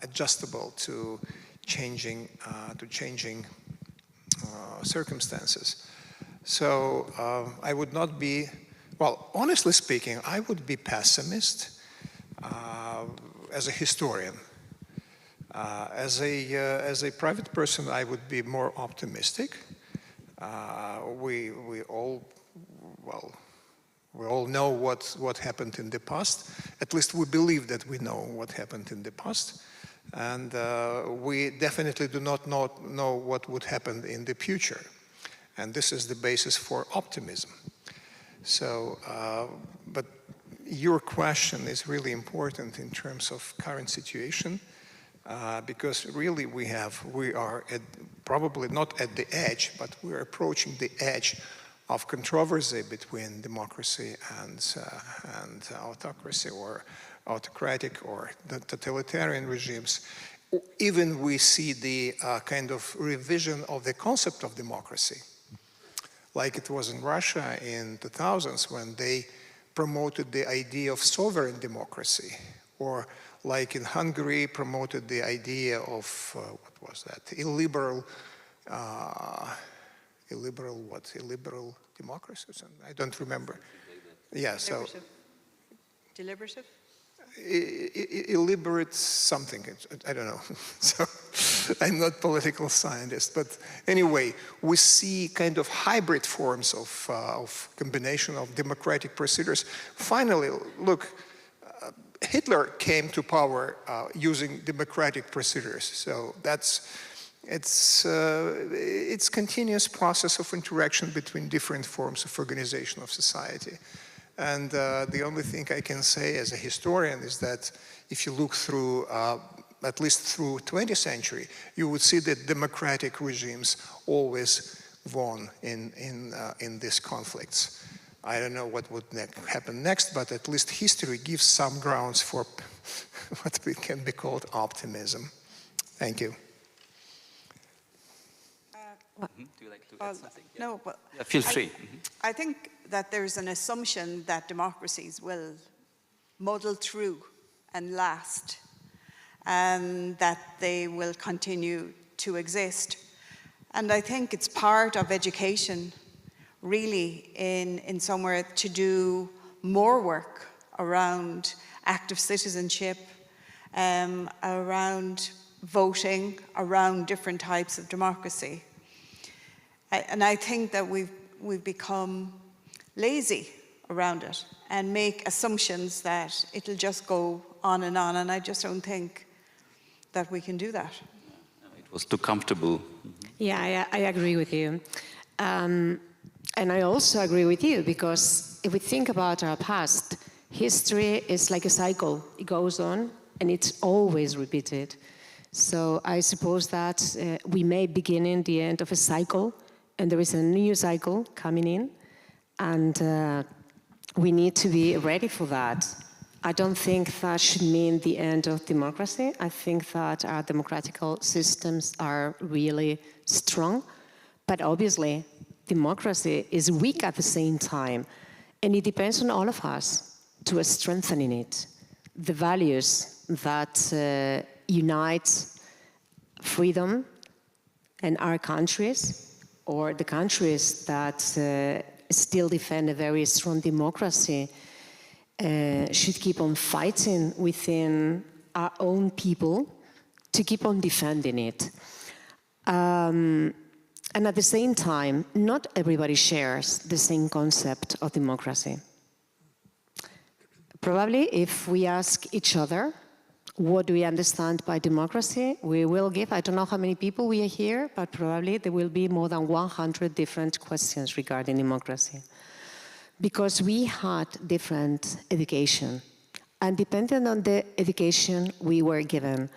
adjustable to changing circumstances. So I would not be. Well, honestly speaking, I would be pessimist as a historian. As a private person, I would be more optimistic. We all know what happened in the past. At least we believe that we know what happened in the past, and we definitely do not know what would happen in the future. And this is the basis for optimism. So, but your question is really important in terms of current situation, because really we are probably not at the edge, but we're approaching the edge of controversy between democracy and autocracy or autocratic or the totalitarian regimes. Even we see the kind of revision of the concept of democracy, like it was in Russia in the 2000s when they promoted the idea of sovereign democracy, or like in Hungary promoted the idea of, what was that, illiberal democracy or something, I don't remember. Yeah, so. Deliberative? Illiberate something, I don't know. So I'm not political scientist, but anyway, we see kind of hybrid forms of combination of democratic procedures. Finally, look, Hitler came to power using democratic procedures. So it's continuous process of interaction between different forms of organization of society. And the only thing I can say as a historian is that if you look through, at least through 20th century, you would see that democratic regimes always won in these conflicts. I don't know what would happen next, but at least history gives some grounds for what can be called optimism. Thank you. Do you like to add something? Yeah. No, but yeah, feel free. I think that there's an assumption that democracies will muddle through and last, and that they will continue to exist. And I think it's part of education, really, in somewhere to do more work around active citizenship, around voting, around different types of democracy. And I think that we've become lazy around it and make assumptions that it'll just go on, and I just don't think that we can do that. It was too comfortable. Yeah, I agree with you. And I also agree with you, because if we think about our past, history is like a cycle. It goes on and it's always repeated. So I suppose that we may begin in the end of a cycle, and there is a new cycle coming in, and we need to be ready for that. I don't think that should mean the end of democracy. I think that our democratic systems are really strong, but obviously democracy is weak at the same time, and it depends on all of us to strengthening it. The values that unite freedom in our countries, or the countries that still defend a very strong democracy, should keep on fighting within our own people to keep on defending it. And at the same time, not everybody shares the same concept of democracy. Probably if we ask each other, what do we understand by democracy? We will give, I don't know how many people we are here, but probably there will be more than 100 different questions regarding democracy. Because we had different education. And depending on the education we were given,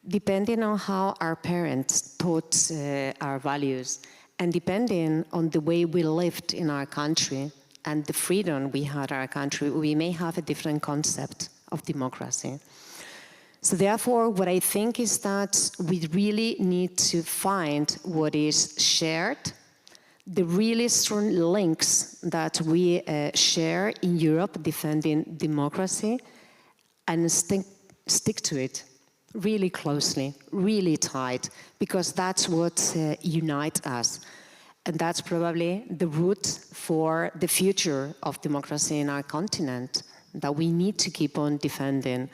depending on how our parents taught our values, and depending on the way we lived in our country and the freedom we had in our country, we may have a different concept of democracy. So therefore, what I think is that we really need to find what is shared, the really strong links that we share in Europe defending democracy, and stick to it really closely, really tight, because that's what unites us. And that's probably the root for the future of democracy in our continent, that we need to keep on defending.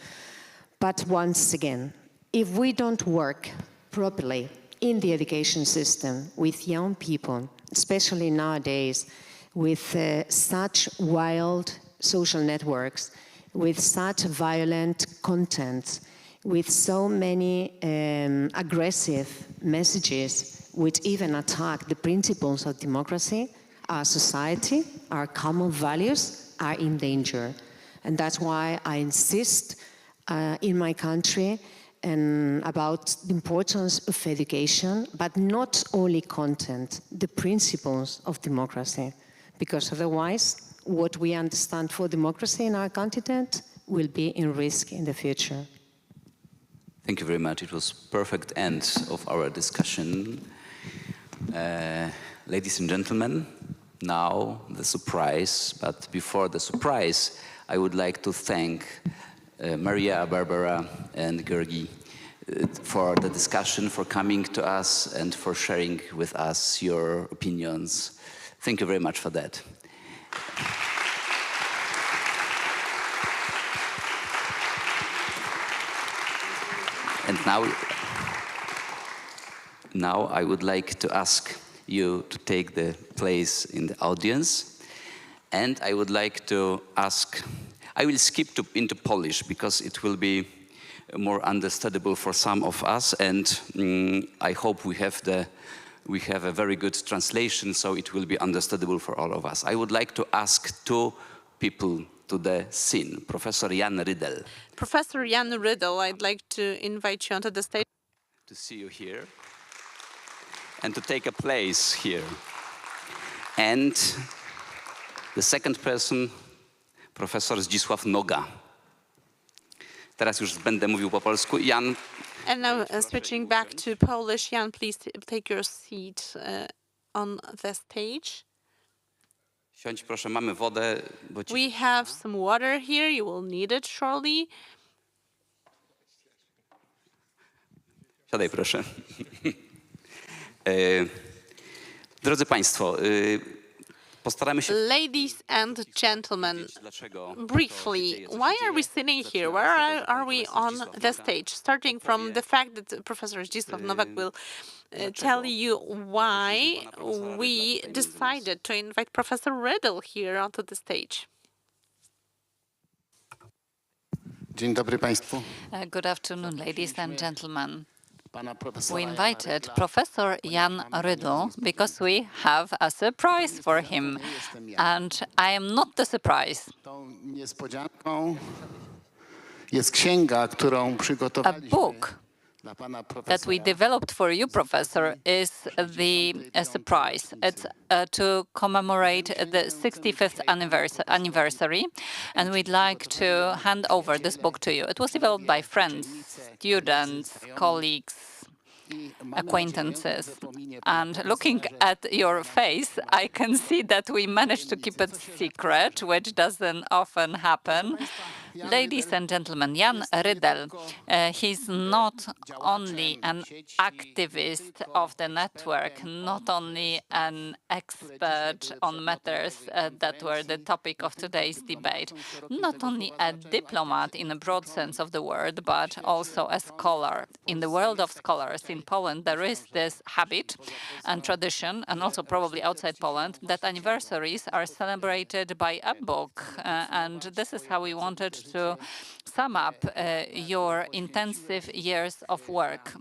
But once again, if we don't work properly in the education system with young people, especially nowadays, with such wild social networks, with such violent content, with so many aggressive messages which even attack the principles of democracy, our society, our common values are in danger. And that's why I insist in my country and about the importance of education, but not only content, the principles of democracy, because otherwise what we understand for democracy in our continent will be in risk in the future. Thank you very much. It was perfect end of our discussion. Ladies and gentlemen, now the surprise, but before the surprise, I would like to thank Maria, Barbara, and Georgi for the discussion, for coming to us, and for sharing with us your opinions. Thank you very much for that. And now I would like to ask you to take the place in the audience, and I would like to ask, I will skip into Polish because it will be more understandable for some of us, and I hope we have a very good translation, so it will be understandable for all of us. I would like to ask two people to the scene. Professor Jan Rydel. Professor Jan Rydel, I'd like to invite you onto the stage. To see you here and to take a place here. And the second person, Professor Zdzisław Noga. Teraz już będę mówił po polsku. Jan. And now switching back to Polish, Jan, please take your seat on the stage. Siądź proszę, mamy wodę. We have some water here, you will need it shortly. Siadaj proszę. Drodzy Państwo, postaramy się... Ladies and gentlemen, briefly, why are we sitting here? Why are we on the stage? Starting from the fact that Professor Zdzisław Nowak will tell you why we decided to invite Professor Rydel here onto the stage. Dzień dobry Państwu. Good afternoon, ladies and gentlemen. We invited Professor Jan Rydel because we have a surprise for him, and I am not the surprise. A book that we developed for you, Professor, is the surprise. It's to commemorate the 65th anniversary, and we'd like to hand over this book to you. It was developed by friends, students, colleagues, acquaintances. And looking at your face, I can see that we managed to keep it secret, which doesn't often happen. Ladies and gentlemen, Jan Rydel, he's not only an activist of the network, not only an expert on matters that were the topic of today's debate, not only a diplomat in a broad sense of the word, but also a scholar. In the world of scholars in Poland, there is this habit and tradition, and also probably outside Poland, that anniversaries are celebrated by a book, and this is how we wanted to sum up your intensive years of work.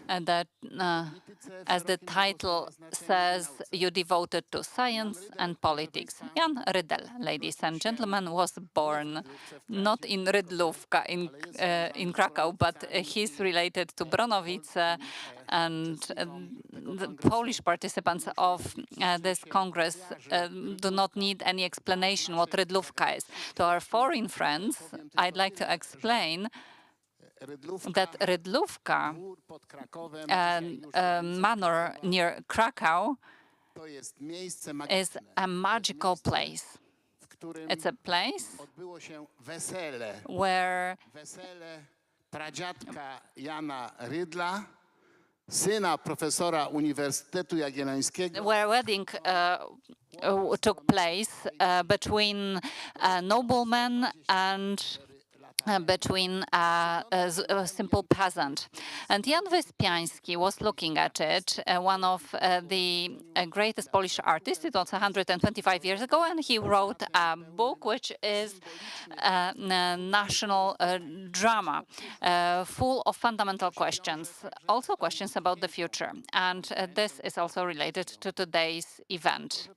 And that, as the title says, you devoted to science and politics. Jan Rydel, ladies and gentlemen, was born not in Rydlówka in Krakow, but he's related to Bronowice, and the Polish participants of this Congress do not need any explanation what Rydlówka is. To our foreign friends, I'd like to explain that Rydlówka, a manor near Krakow, is a magical place. It's a place where where wedding took place between a nobleman and between a simple peasant. And Jan Wyspiański was looking at it, one of the greatest Polish artists. It was 125 years ago, and he wrote a book which is a national drama, full of fundamental questions, also questions about the future. And this is also related to today's event.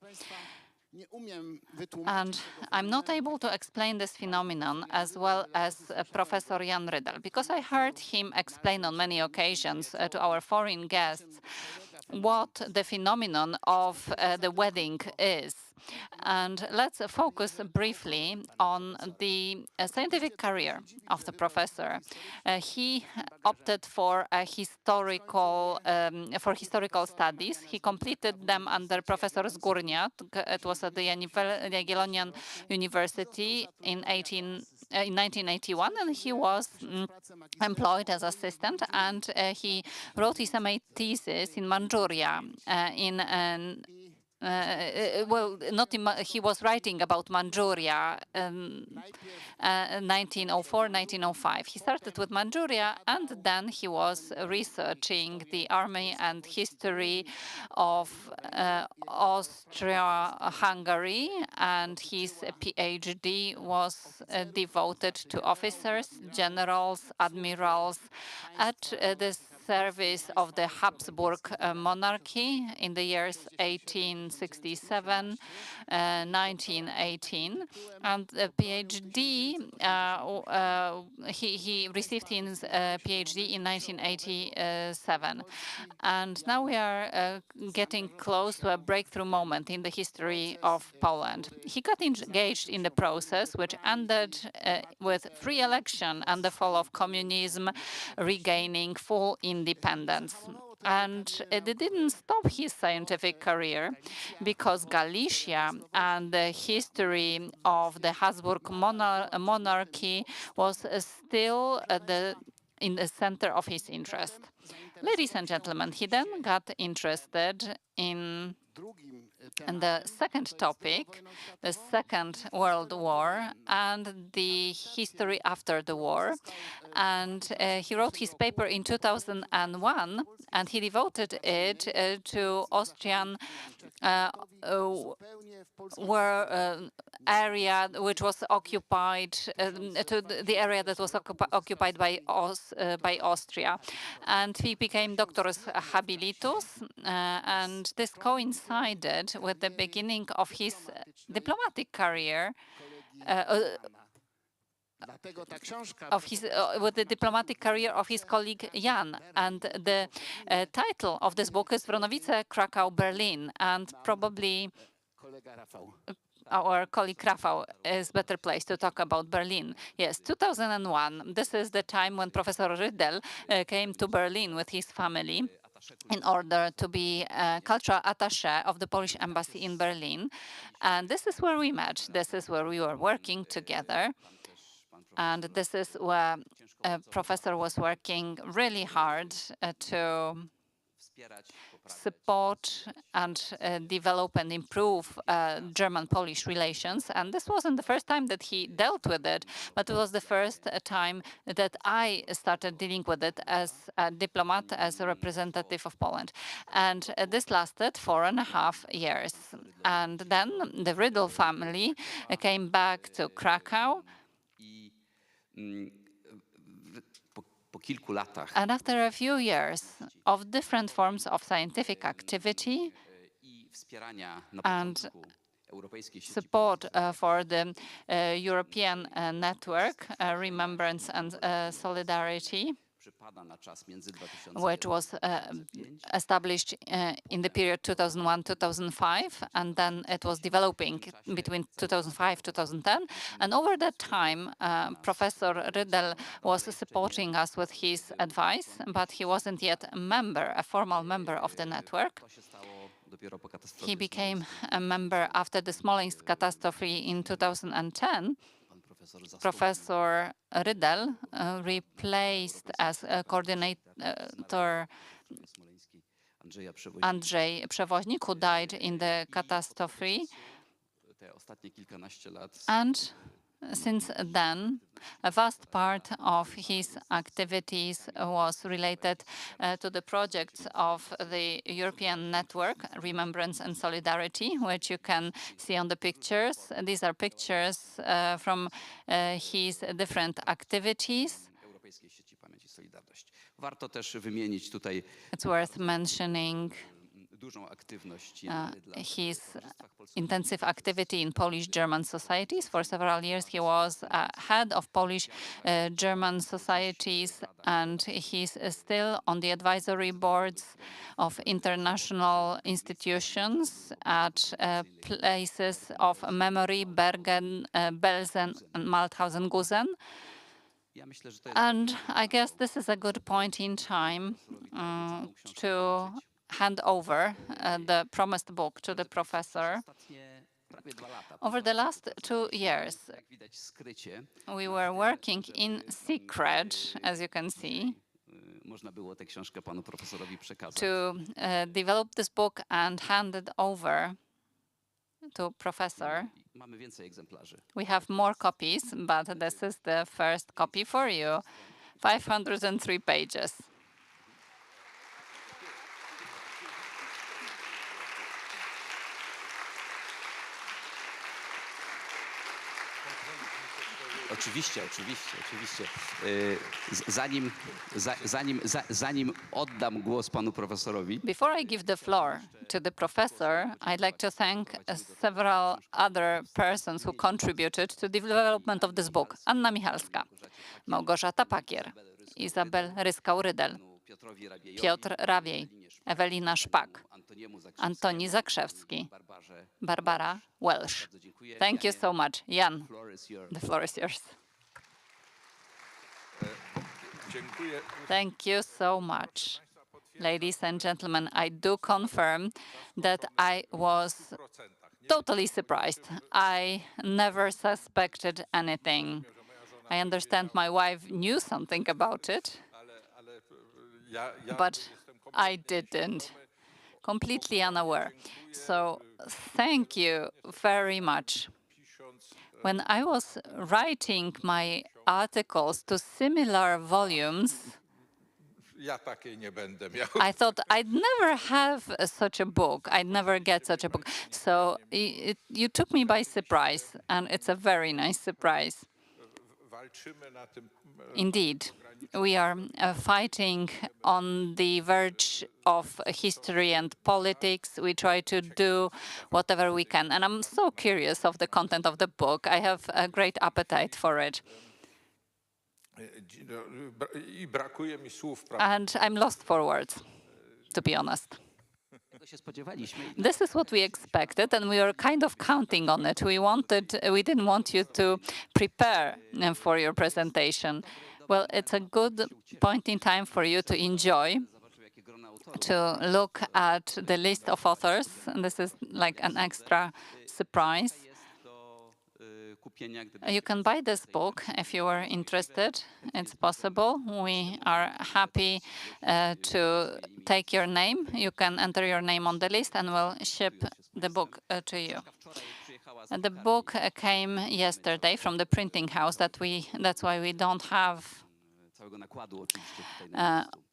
And I'm not able to explain this phenomenon as well as Professor Jan Rydel, because I heard him explain on many occasions to our foreign guests what the phenomenon of the wedding is. And let's focus briefly on the scientific career of the professor. He opted for a historical studies. He completed them under Professor Zgurniak. It was at the Jagiellonian University in 1981, and he was employed as assistant, and he wrote his MA thesis in Manchuria he was writing about Manchuria 1904, 1905. He started with Manchuria, and then he was researching the army and history of Austria-Hungary, and his PhD was devoted to officers, generals, admirals at the service of the Habsburg monarchy in the years 1867, 1918, and the PhD he received his PhD in 1987, and now we are getting close to a breakthrough moment in the history of Poland. He got engaged in the process, which ended with free election and the fall of communism, regaining full independence. And it didn't stop his scientific career, because Galicia and the history of the Habsburg monarchy was still in the center of his interest. Ladies and gentlemen, he then got interested in the second topic, the Second World War and the history after the war. And he wrote his paper in 2001, and he devoted it to Austrian area which was occupied, to the area that was occupied by Austria. And he became doctorus habilitus, and this coincided with the beginning of his diplomatic career, with the diplomatic career of his colleague Jan. And the title of this book is Wronowice, Krakow, Berlin, and probably our colleague Rafał is better placed to talk about Berlin. Yes, 2001. This is the time when Professor Rydel came to Berlin with his family in order to be cultural attaché of the Polish embassy in Berlin. And this is where we met. This is where we were working together. And this is where a professor was working really hard to support and develop and improve German-Polish relations. And this wasn't the first time that he dealt with it, but it was the first time that I started dealing with it as a diplomat, as a representative of Poland. And this lasted 4.5 years. And then the Rydel family came back to Krakow. And after a few years of different forms of scientific activity and support for the European network, Remembrance and Solidarity, which was established in the period 2001-2005, and then it was developing between 2005-2010. And over that time, Professor Rydel was supporting us with his advice, but he wasn't yet a formal member of the network. He became a member after the Smolensk catastrophe in 2010. Professor Rydel replaced as a coordinator Andrzej Przewoźnik, who died in the catastrophe. And since then, a vast part of his activities was related to the projects of the European Network, Remembrance and Solidarity, which you can see on the pictures. These are pictures from his different activities. It's worth mentioning his intensive activity in Polish-German societies. For several years, he was head of Polish-German societies, and he's still on the advisory boards of international institutions at places of memory, Bergen, Belsen, and Mauthausen-Gusen. And I guess this is a good point in time to hand over the promised book to the professor. Over the last 2 years, we were working in secret, as you can see, to develop this book and hand it over to professor. We have more copies, but this is the first copy for you. 503 pages. Oczywiście. Zanim oddam głos panu profesorowi. Before I give the floor to the professor, I'd like to thank several other persons who contributed to the development of this book. Anna Michalska, Małgorzata Pakier, Izabel Ryskał-Rydel, Piotr Rawiej, Ewelina Szpak, Antoni Zakrzewski, Barbara Welsh. Thank you so much. Jan, the floor is yours. Thank you so much. Ladies and gentlemen, I do confirm that I was totally surprised. I never suspected anything. I understand my wife knew something about it, but I didn't. Completely unaware. So thank you very much. When I was writing my articles to similar volumes, I thought I'd never have such a book. I'd never get such a book. So you took me by surprise, and it's a very nice surprise. Indeed, we are fighting on the verge of history and politics. We try to do whatever we can. And I'm so curious of the content of the book. I have a great appetite for it. And I'm lost for words, to be honest. This is what we expected, and we were kind of counting on it. We didn't want you to prepare for your presentation. Well, it's a good point in time for you to enjoy, to look at the list of authors. And this is like an extra surprise. You can buy this book if you are interested. It's possible. We are happy to take your name. You can enter your name on the list and we'll ship the book to you. The book came yesterday from the printing house. That's why we don't have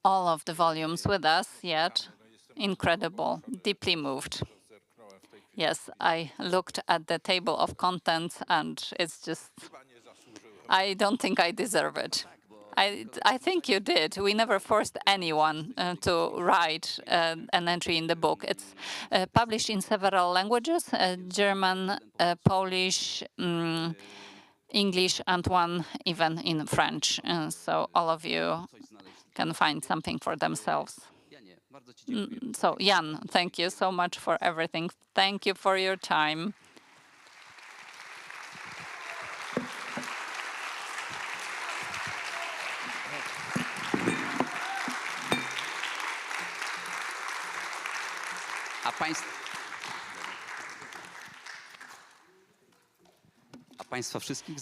all of the volumes with us yet. Incredible, deeply moved. Yes, I looked at the table of contents and it's just, I don't think I deserve it. I think you did. We never forced anyone to write an entry in the book. It's published in several languages, German, Polish, English, and one even in French. So all of you can find something for themselves. So Jan, thank you so much for everything. Thank you for your time.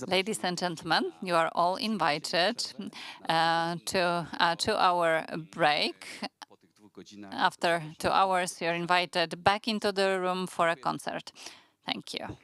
Ladies and gentlemen, you are all invited to a 2-hour break. After 2 hours, you're invited back into the room for a concert. Thank you.